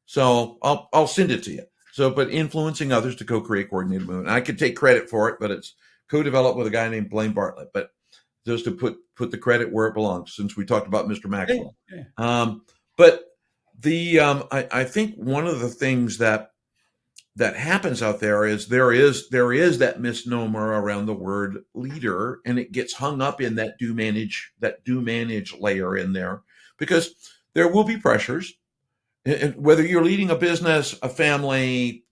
So I'll send it to you. So, but influencing others to co-create coordinated movement. I could take credit for it, but it's co-developed with a guy named Blaine Bartlett. But just to put the credit where it belongs, since we talked about Mr. Maxwell. Yeah. But I think one of the things that happens out there is there is that misnomer around the word leader, and it gets hung up in that do manage layer in there, because there will be pressures, and whether you're leading a business, a family,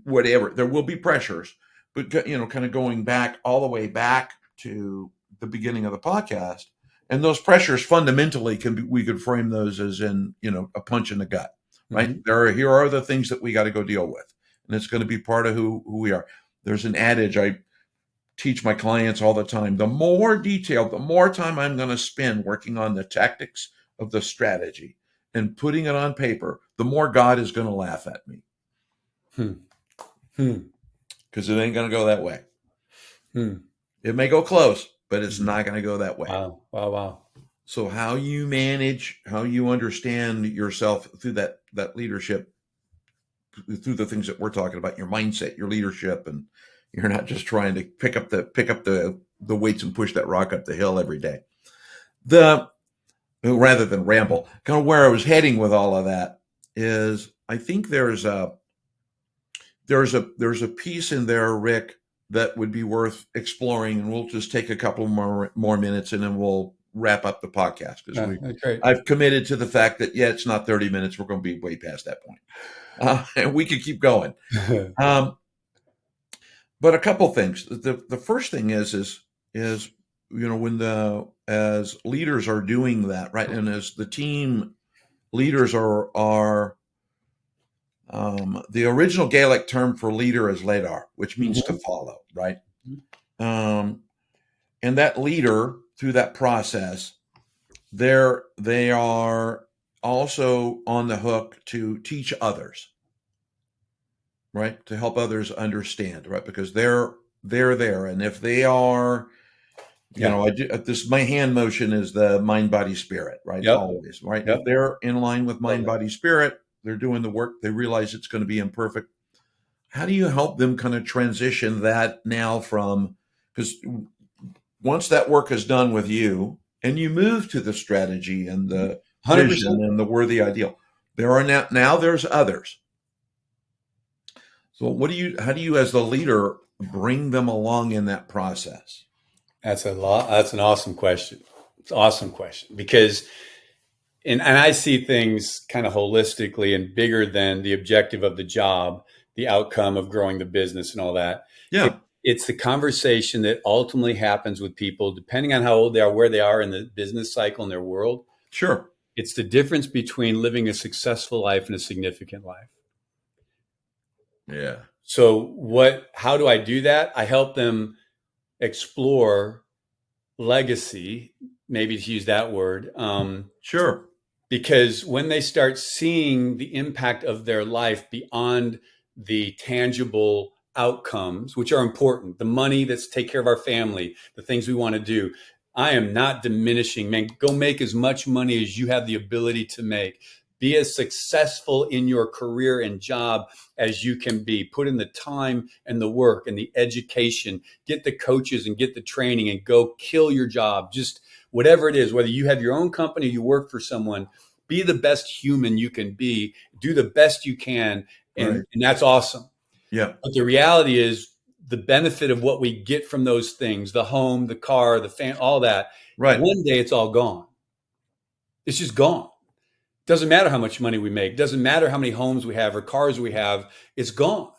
whatever, there will be pressures. But kind of going back all the way back to the beginning of the podcast, and those pressures fundamentally we could frame those as in a punch in the gut, right? Mm-hmm. Here are the things that we got to go deal with, and it's going to be part of who we are. There's an adage I teach my clients all the time: the more detailed, the more time I'm going to spend working on the tactics of the strategy and putting it on paper, the more God is going to laugh at me. Because it ain't going to go that way. It may go close, but it's not going to go that way. Wow. So how you manage, how you understand yourself through that leadership, through the things that we're talking about, your mindset, your leadership, and you're not just trying to pick up the weights and push that rock up the hill every day. Rather than ramble, kind of where I was heading with all of that is, I think there's a piece in there, Rick, that would be worth exploring, and we'll just take a couple more minutes, and then we'll wrap up the podcast, because I've committed to the fact that it's not 30 minutes. We're going to be way past that point, and we could keep going. But a couple things. The first thing is when as leaders are doing that, right, and as the team leaders are the original Gaelic term for leader is leadar, which means to follow, right? And that leader, through that process, they are also on the hook to teach others, right? To help others understand, right? Because they're there, and if they are, I do this. My hand motion is the mind, body, spirit, right? Yep. Always, right? Yep. If they're in line with mind, body, spirit, they're doing the work. They realize it's going to be imperfect. How do you help them kind of transition that now because once that work is done with you and you move to the strategy and the 100%. Vision and the worthy ideal, there are now there's others. So how do you as the leader bring them along in that process? That's an awesome question. It's an awesome question, because and I see things kind of holistically and bigger than the objective of the job, the outcome of growing the business and all that. Yeah. It's the conversation that ultimately happens with people, depending on how old they are, where they are in the business cycle in their world. Sure. It's the difference between living a successful life and a significant life. Yeah. So how do I do that? I help them explore legacy, maybe to use that word. Sure. Because when they start seeing the impact of their life beyond the tangible outcomes, which are important, the money that's take care of our family, the things we want to do, I am not diminishing, man, go make as much money as you have the ability to make. Be as successful in your career and job as you can be. Put in the time and the work and the education. Get the coaches and get the training and go kill your job. Just whatever it is, whether you have your own company, you work for someone, be the best human you can be. Do the best you can. And that's awesome. Yeah. But the reality is the benefit of what we get from those things, the home, the car, the fan, all that. Right. One day it's all gone. It's just gone. Doesn't matter how much money we make. Doesn't matter how many homes we have or cars we have. It's gone.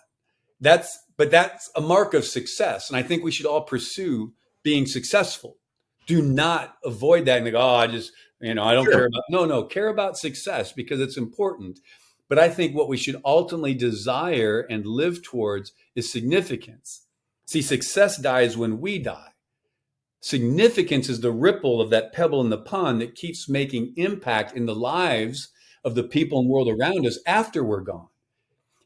But that's a mark of success. And I think we should all pursue being successful. Do not avoid that and go, I don't care about. No, care about success because it's important. But I think what we should ultimately desire and live towards is significance. See, success dies when we die. Significance is the ripple of that pebble in the pond that keeps making impact in the lives of the people and world around us after we're gone.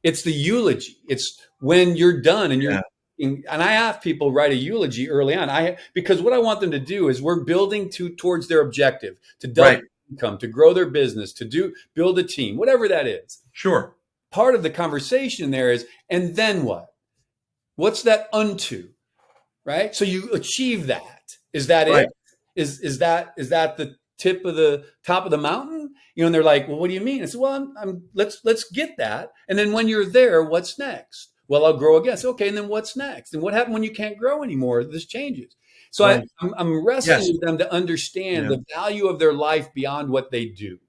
It's the eulogy. It's when you're done and and I have people write a eulogy early on. Because what I want them to do is we're building towards their objective, to double income, to grow their business, to build a team, whatever that is. Sure. Part of the conversation there is, and then what? What's that unto? Right? So you achieve that. Is that Right. it? Is that the top of the mountain? And they're like, well, what do you mean? I said, well, let's get that. And then when you're there, what's next? Well, I'll grow again. So, okay. And then what's next? And what happened when you can't grow anymore? This changes. So Right. I'm wrestling Yes. with them to understand Yeah. the value of their life beyond what they do.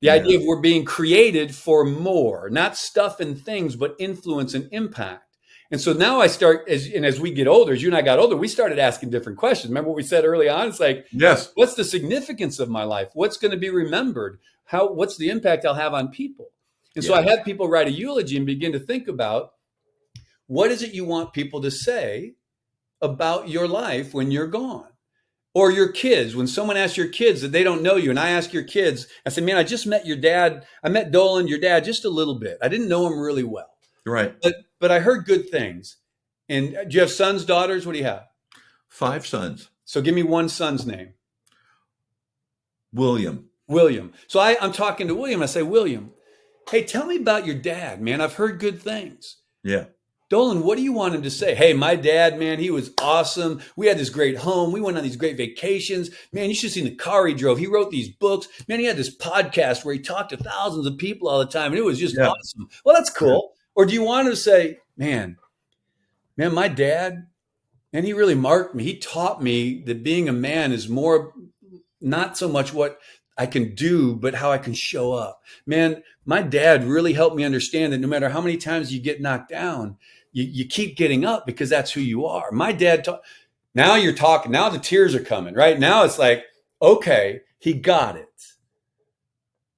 The Yeah. idea of we're being created for more, not stuff and things, but influence and impact. And so now I start, as we get older, as you and I got older, we started asking different questions. Remember what we said early on? It's like, Yes. what's the significance of my life? What's going to be remembered? What's the impact I'll have on people? And so I had people write a eulogy and begin to think about, what is it you want people to say about your life when you're gone? Or your kids, when someone asks your kids that they don't know you, and I ask your kids, I say, man, I just met your dad. I met Doland, your dad, just a little bit. I didn't know him really well. Right. But I heard good things. And do you have sons, daughters? What do you have? 5 sons. So give me one son's name. William. So I'm talking to William. I say, William, hey, tell me about your dad, man. I've heard good things. Yeah. Doland, what do you want him to say? Hey, my dad, man, he was awesome. We had this great home. We went on these great vacations. Man, you should have seen the car he drove. He wrote these books. Man, he had this podcast where he talked to thousands of people all the time. And it was just awesome. Well, that's cool. Or do you want him to say, man, my dad, and he really marked me. He taught me that being a man is more, not so much what I can do, but how I can show up. Man, my dad really helped me understand that no matter how many times you get knocked down, you keep getting up because that's who you are. My dad now you're talking, now the tears are coming, right? Now it's like, okay, he got it.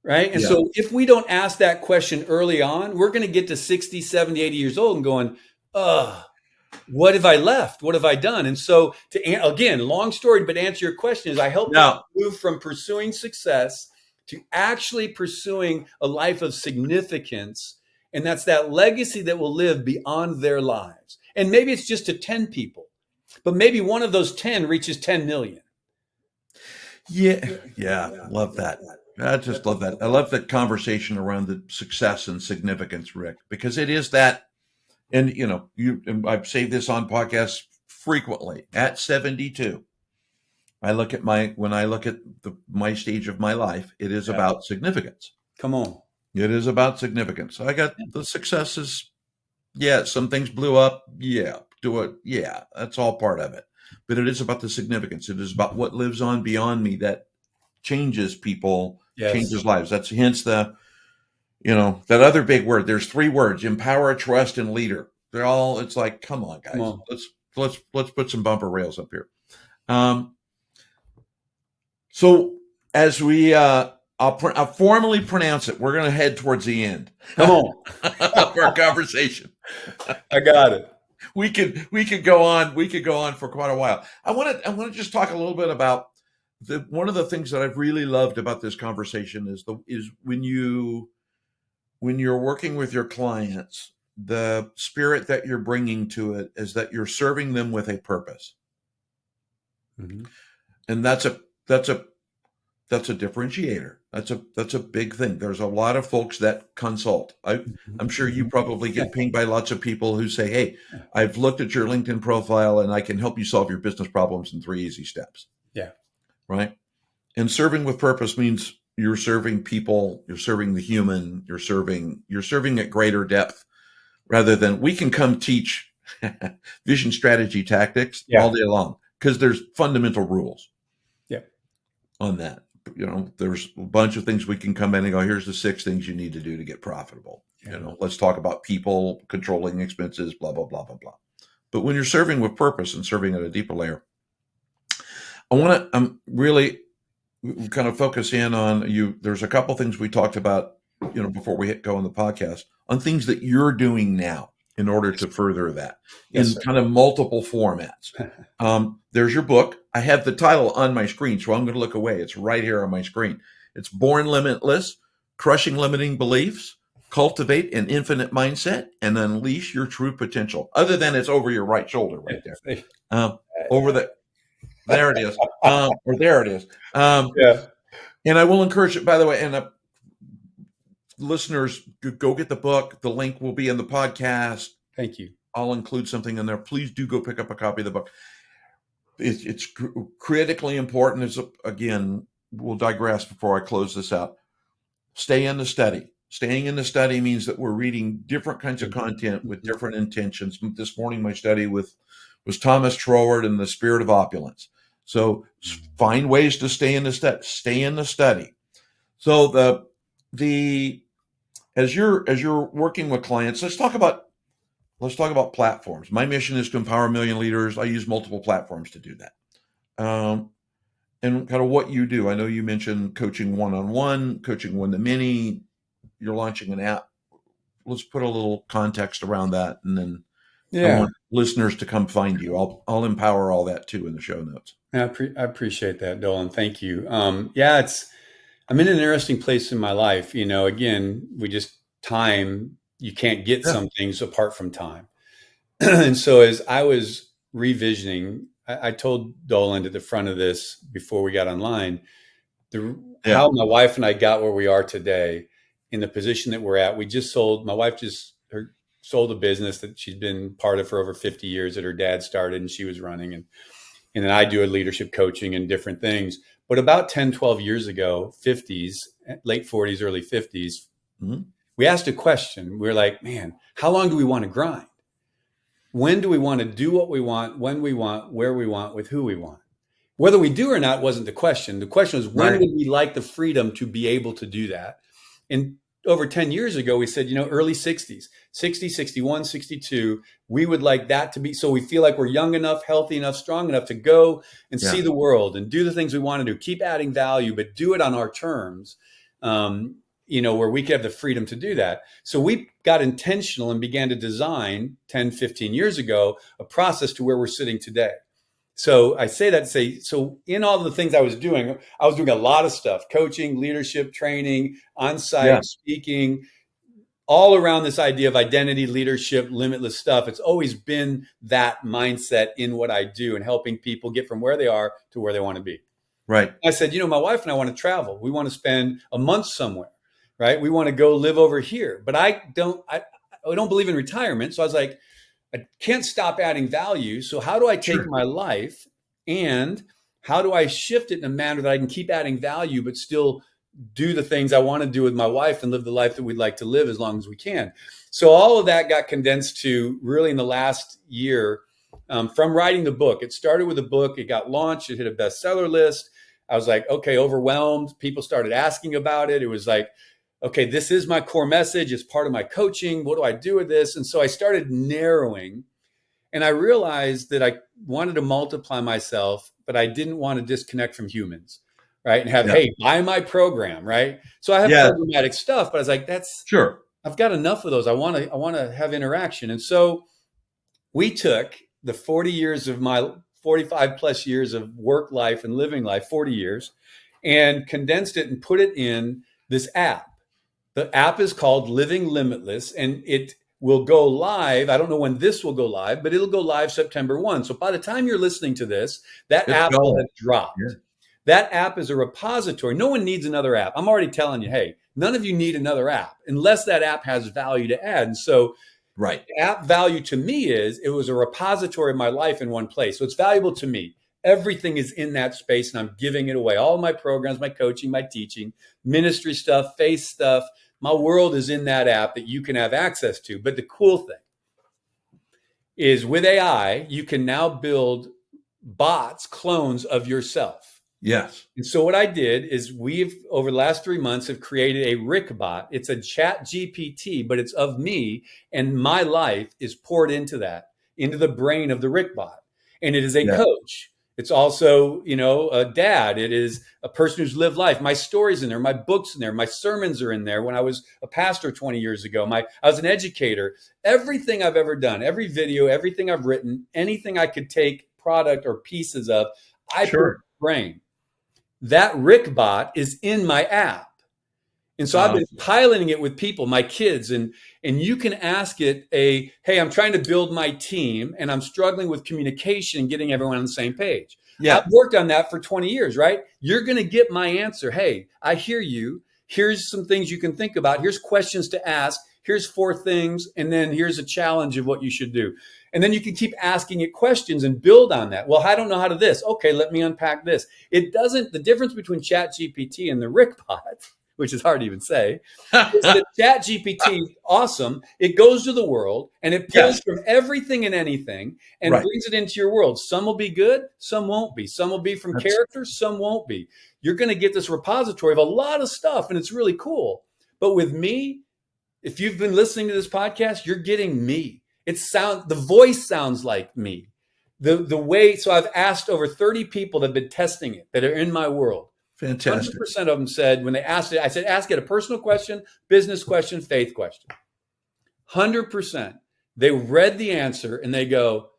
Right. And so if we don't ask that question early on, we're going to get to 60, 70, 80 years old and going, what have I left? What have I done? And so again, long story, but answer your question is I help people move from pursuing success to actually pursuing a life of significance. And that's that legacy that will live beyond their lives. And maybe it's just to 10 people, but maybe one of those 10 reaches 10 million. Yeah. Love that. I just love that. I love that conversation around the success and significance, Rick, because it is that. And, I've said this on podcasts frequently. At 72, when I look at my stage of my life, it is about significance. Come on. It is about significance. I got the successes. Yeah. Some things blew up. Yeah. Do it. Yeah. That's all part of it. But it is about the significance. It is about what lives on beyond me that changes people, changes lives. That's hence that other big word. There's 3 words: empower, trust, and leader. They're all, it's like, come on, guys, let's put some bumper rails up here. So as we, I'll formally pronounce it. We're going to head towards the end. Come on. Of our conversation. I got it. We could go on. We could go on for quite a while. I want to just talk a little bit about one of the things that I've really loved about this conversation is when you're working with your clients, the spirit that you're bringing to it is that you're serving them with a purpose. Mm-hmm. And that's a differentiator. That's a big thing. There's a lot of folks that consult. I'm sure you probably get pinged by lots of people who say, hey, I've looked at your LinkedIn profile and I can help you solve your business problems in 3 easy steps. Yeah. Right. And serving with purpose means you're serving people, you're serving the human, you're serving at greater depth rather than we can come teach vision, strategy, tactics all day long because there's fundamental rules on that. There's a bunch of things we can come in and go, here's the 6 things you need to do to get profitable. Let's talk about people, controlling expenses, blah, blah, blah, blah, blah. But when you're serving with purpose and serving at a deeper layer, I'm really kind of focus in on you. There's a couple things we talked about, before we go on the podcast on things that you're doing now in order to further that in kind of multiple formats. There's your book. I have the title on my screen, so I'm going to look away. It's right here on my screen. It's Born Limitless, Crushing Limiting Beliefs, Cultivate an Infinite Mindset, and Unleash Your True Potential. Other than it's over your right shoulder right there. There it is. Or there it is. And I will encourage it, by the way, and listeners, go get the book. The link will be in the podcast. Thank you. I'll include something in there. Please do go pick up a copy of the book. it's critically important. Again, we'll digress before I close this out. Stay in the study. Staying in the study means that we're reading different kinds of content with different intentions. This morning, my study was Thomas Troward and the Spirit of Opulence. So find ways to stay in the study. Stay in the study. So as you're working with clients, let's talk about platforms. My mission is to empower 1 million leaders. I use multiple platforms to do that. And kind of what you do. I know you mentioned coaching one-on-one, coaching one-to-many. You're launching an app. Let's put a little context around that, and then I want listeners to come find you. I'll empower all that too in the show notes. I appreciate that, Dolan. Thank you. I'm in an interesting place in my life. Again, you can't get some things apart from time. And so as I was revisioning, I told Dolan at the front of this before we got online, how my wife and I got where we are today in the position that we're at. My wife sold a business that she's been part of for over 50 years that her dad started and she was running. And then I do a leadership coaching and different things. But about 10, 12 years ago, late 40s, early 50s, we asked a question. We were like, man, how long do we want to grind? When do we want to do what we want, when we want, where we want, with who we want? Whether we do or not wasn't the question. The question was, when would we like the freedom to be able to do that? And over 10 years ago, we said, early 60s, 60, 61, 62, we would like that to be, so we feel like we're young enough, healthy enough, strong enough to go and see the world and do the things we want to do, keep adding value, but do it on our terms, where we could have the freedom to do that. So we got intentional and began to design 10, 15 years ago, a process to where we're sitting today. So I say that to say, so in all the things I was doing a lot of stuff, coaching, leadership, training, on-site speaking, all around this idea of identity, leadership, limitless stuff. It's always been that mindset in what I do and helping people get from where they are to where they want to be. Right. I said, my wife and I want to travel. We want to spend a month somewhere, right? We want to go live over here, but I don't believe in retirement. So I was like, I can't stop adding value. So how do I take my life and how do I shift it in a manner that I can keep adding value, but still do the things I want to do with my wife and live the life that we'd like to live as long as we can? So all of that got condensed to really in the last year from writing the book. It started with a book. It got launched. It hit a bestseller list. I was like, okay, overwhelmed. People started asking about it. It was like, okay, this is my core message. It's part of my coaching. What do I do with this? And so I started narrowing and I realized that I wanted to multiply myself, but I didn't want to disconnect from humans, right? And have, hey, buy my program, right? So I have programmatic stuff, but I was like, I've got enough of those. I want to have interaction. And so we took the 40 years of my 45 plus years of work life and living life, 40 years, and condensed it and put it in this app. The app is called Living Limitless, and it will go live. I don't know when this will go live, but it'll go live September 1. So by the time you're listening to this, that app will have dropped. Yeah. That app is a repository. No one needs another app. I'm already telling you, hey, none of you need another app unless that app has value to add. And so app value to me it was a repository of my life in one place. So it's valuable to me. Everything is in that space and I'm giving it away. All my programs, my coaching, my teaching, ministry stuff, faith stuff, my world is in that app that you can have access to. But the cool thing is with AI, you can now build bots, clones of yourself. Yes. And so what I did is over the last 3 months, have created a Rick bot. It's a chat GPT, but it's of me and my life is poured into the brain of the Rick bot. And it is a coach. It's also, a dad. It is a person who's lived life. My story's in there. My book's in there. My sermons are in there. When I was a pastor 20 years ago, I was an educator. Everything I've ever done, every video, everything I've written, anything I could take product or pieces of, I put in the brain. That Rick bot is in my app. And so I've been piloting it with people, my kids, and you can ask it hey, I'm trying to build my team and I'm struggling with communication and getting everyone on the same page. Yeah. I've worked on that for 20 years, right? You're going to get my answer. Hey, I hear you. Here's some things you can think about. Here's questions to ask. here's 4 things, and then here's a challenge of what you should do. And then you can keep asking it questions and build on that. Well, I don't know how to this. Okay, let me unpack this. The difference between ChatGPT and the Rickbot, which is hard to even say, is that ChatGPT, awesome. It goes to the world and it pulls from everything and anything and brings it into your world. Some will be good, some won't be. Some will be from characters, some won't be. You're going to get this repository of a lot of stuff, and it's really cool. But with me, if you've been listening to this podcast, you're getting me. The voice sounds like me. The way, so I've asked over 30 people that have been testing it, that are in my world. Fantastic. 100% of them said, when they asked it, I said, ask it a personal question, business question, faith question. 100%. They read the answer and they go,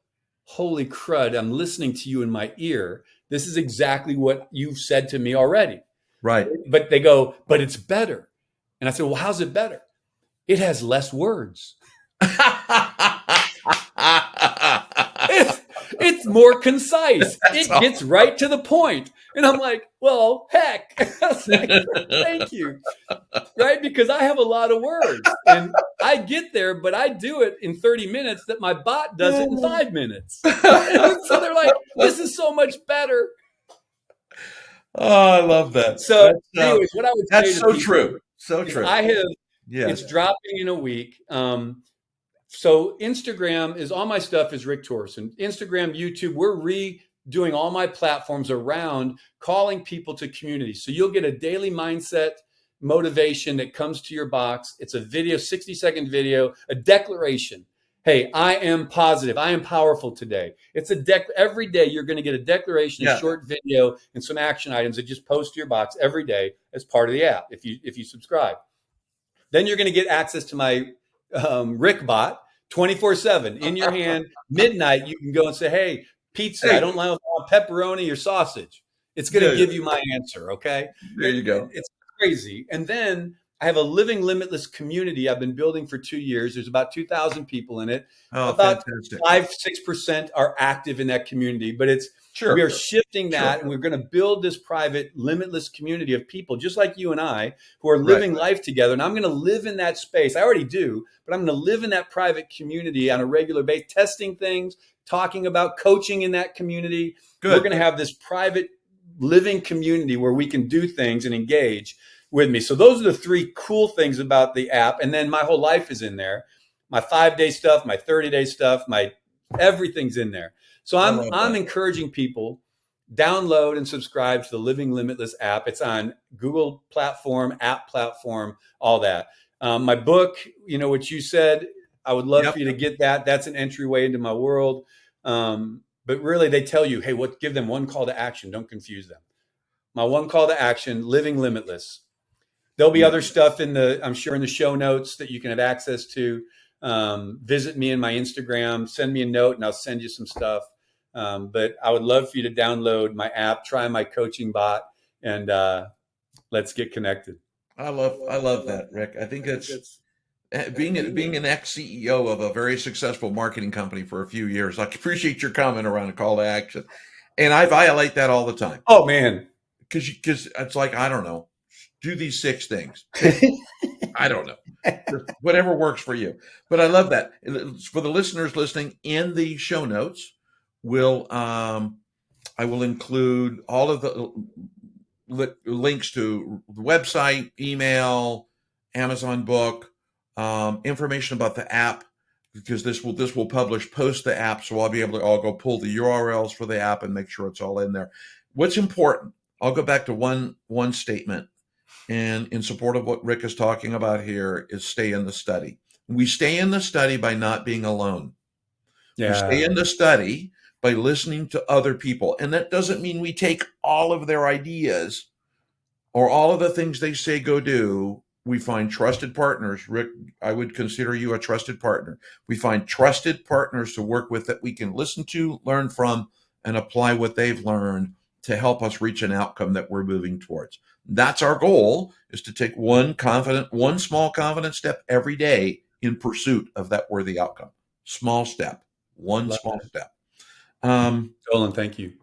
holy crud, I'm listening to you in my ear. This is exactly what you've said to me already. Right. But they go, but it's better. And I said, well, how's it better? It has less words. It's more concise. It gets right to the point. And I'm like, well, heck. I was like, thank you. Right? Because I have a lot of words. And I get there, but I do it in 30 minutes that my bot does it in 5 minutes. So they're like, this is so much better. Oh, I love that. So anyways, what I would say that's to so people true. So true. I have, it's dropping in a week. So Instagram is, all my stuff is Rick Torrison. Instagram, YouTube, we're redoing all my platforms around calling people to community. So you'll get a daily mindset motivation that comes to your box. It's a video, 60-second video, a declaration. Hey, I am positive. I am powerful today. It's every day you're going to get a declaration, a short video, and some action items that just post to your box every day as part of the app if you subscribe. Then you're going to get access to my Rickbot 24/7 in your hand. Midnight, you can go and say, hey, pizza, I don't want pepperoni or sausage. It's going to give you my answer, okay? There you go. It's crazy. And then I have a Living Limitless community I've been building for 2 years. There's about 2,000 people in it. About fantastic. 5-6% are active in that community, but we are shifting that, and we're going to build this private, limitless community of people just like you and I who are living life together. And I'm going to live in that space. I already do, but I'm going to live in that private community on a regular basis, testing things, talking about coaching in that community. Good. We're going to have this private living community where we can do things and engage with me. So those are the 3 cool things about the app. And then my whole life is in there. My 5-day stuff, my 30-day stuff, everything's in there. So I'm encouraging people, download and subscribe to the Living Limitless app. It's on Google platform, app platform, all that. My book, what you said, I would love for you to get that. That's an entryway into my world. But really they tell you, hey, give them one call to action. Don't confuse them. My one call to action, Living Limitless. There'll be other stuff I'm sure in the show notes that you can have access to. Visit me in my Instagram, send me a note and I'll send you some stuff. But I would love for you to download my app, try my coaching bot, and let's get connected. I love that, Rick. I think it's being an ex-CEO of a very successful marketing company for a few years. I appreciate your comment around a call to action. And I violate that all the time. Oh man. Because it's like, I don't know, do these 6 things. I don't know. Whatever works for you. But I love that. For the listeners listening, in the show notes, I will include all of the links to the website, email, Amazon book, information about the app, because this will publish post the app. So I'll go pull the URLs for the app and make sure it's all in there. What's important? I'll go back to one statement. And in support of what Rick is talking about here is stay in the study. We stay in the study by not being alone. Yeah. We stay in the study by listening to other people. And that doesn't mean we take all of their ideas or all of the things they say go do. We find trusted partners. Rick, I would consider you a trusted partner. We find trusted partners to work with that we can listen to, learn from, and apply what they've learned to help us reach an outcome that we're moving towards. That's our goal, is to take one small confident step every day in pursuit of that worthy outcome. Small step, one small step. Doland, thank you.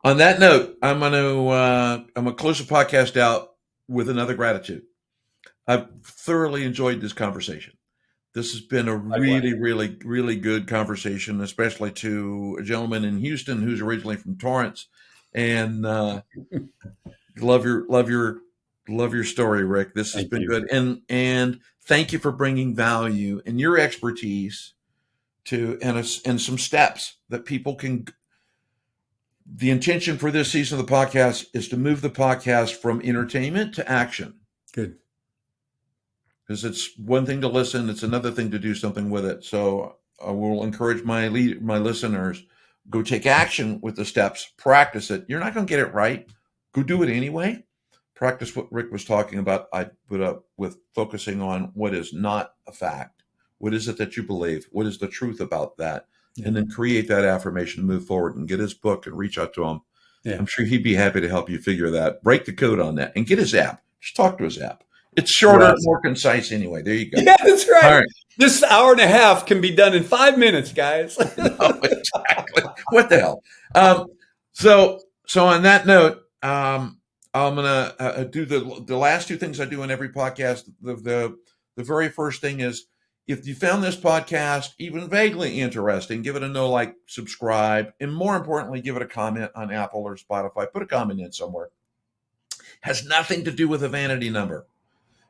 On that note, I'm going to close the podcast out with another gratitude. I've thoroughly enjoyed this conversation. This has been a really, really, really good conversation, especially to a gentleman in Houston who's originally from Torrance, and love your story, Rick. This has been good, and thank you for bringing value and your expertise to and some steps that people can. The intention for this season of the podcast is to move the podcast from entertainment to action. Good. Because it's one thing to listen, it's another thing to do something with it. So I will encourage my listeners, go take action with the steps, practice it. You're not going to get it right. Go do it anyway. Practice what Rick was talking about. I put up with focusing on what is not a fact. What is it that you believe? What is the truth about that? And then create that affirmation, move forward, and get his book and reach out to him. Yeah. I'm sure he'd be happy to help you figure that, break the code on that, and get his app. Just talk to his app. It's shorter, more concise anyway. There you go. Yeah, that's right. All right. This hour and a half can be done in 5 minutes, guys. No, exactly. What the hell? So on that note, I'm going to do the last two things I do in every podcast. The very first thing is, if you found this podcast even vaguely interesting, give it a like, subscribe, and more importantly, give it a comment on Apple or Spotify. Put a comment in somewhere. Has nothing to do with a vanity number.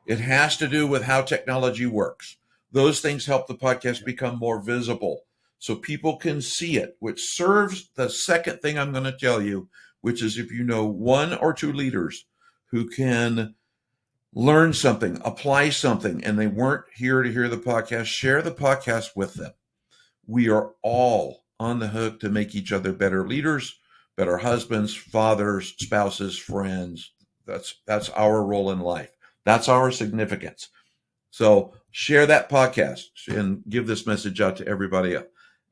It has to do with how technology works. Those things help the podcast become more visible so people can see it, which serves the second thing I'm going to tell you, which is if you know one or two leaders who can learn something, apply something, and they weren't here to hear the podcast, share the podcast with them. We are all on the hook to make each other better leaders, better husbands, fathers, spouses, friends. That's our role in life. That's our significance. So share that podcast and give this message out to everybody else.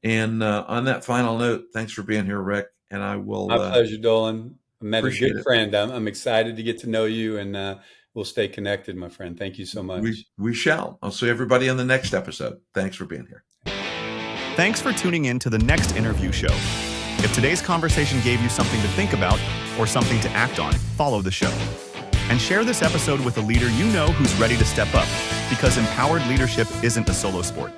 And on that final note, thanks for being here, Rick. And I will. My pleasure, Doland. I met a good friend. I'm excited to get to know you, and we'll stay connected, my friend. Thank you so much. We shall. I'll see everybody on the next episode. Thanks for being here. Thanks for tuning in to the next interview show. If today's conversation gave you something to think about or something to act on, follow the show. And share this episode with a leader you know who's ready to step up, because empowered leadership isn't a solo sport.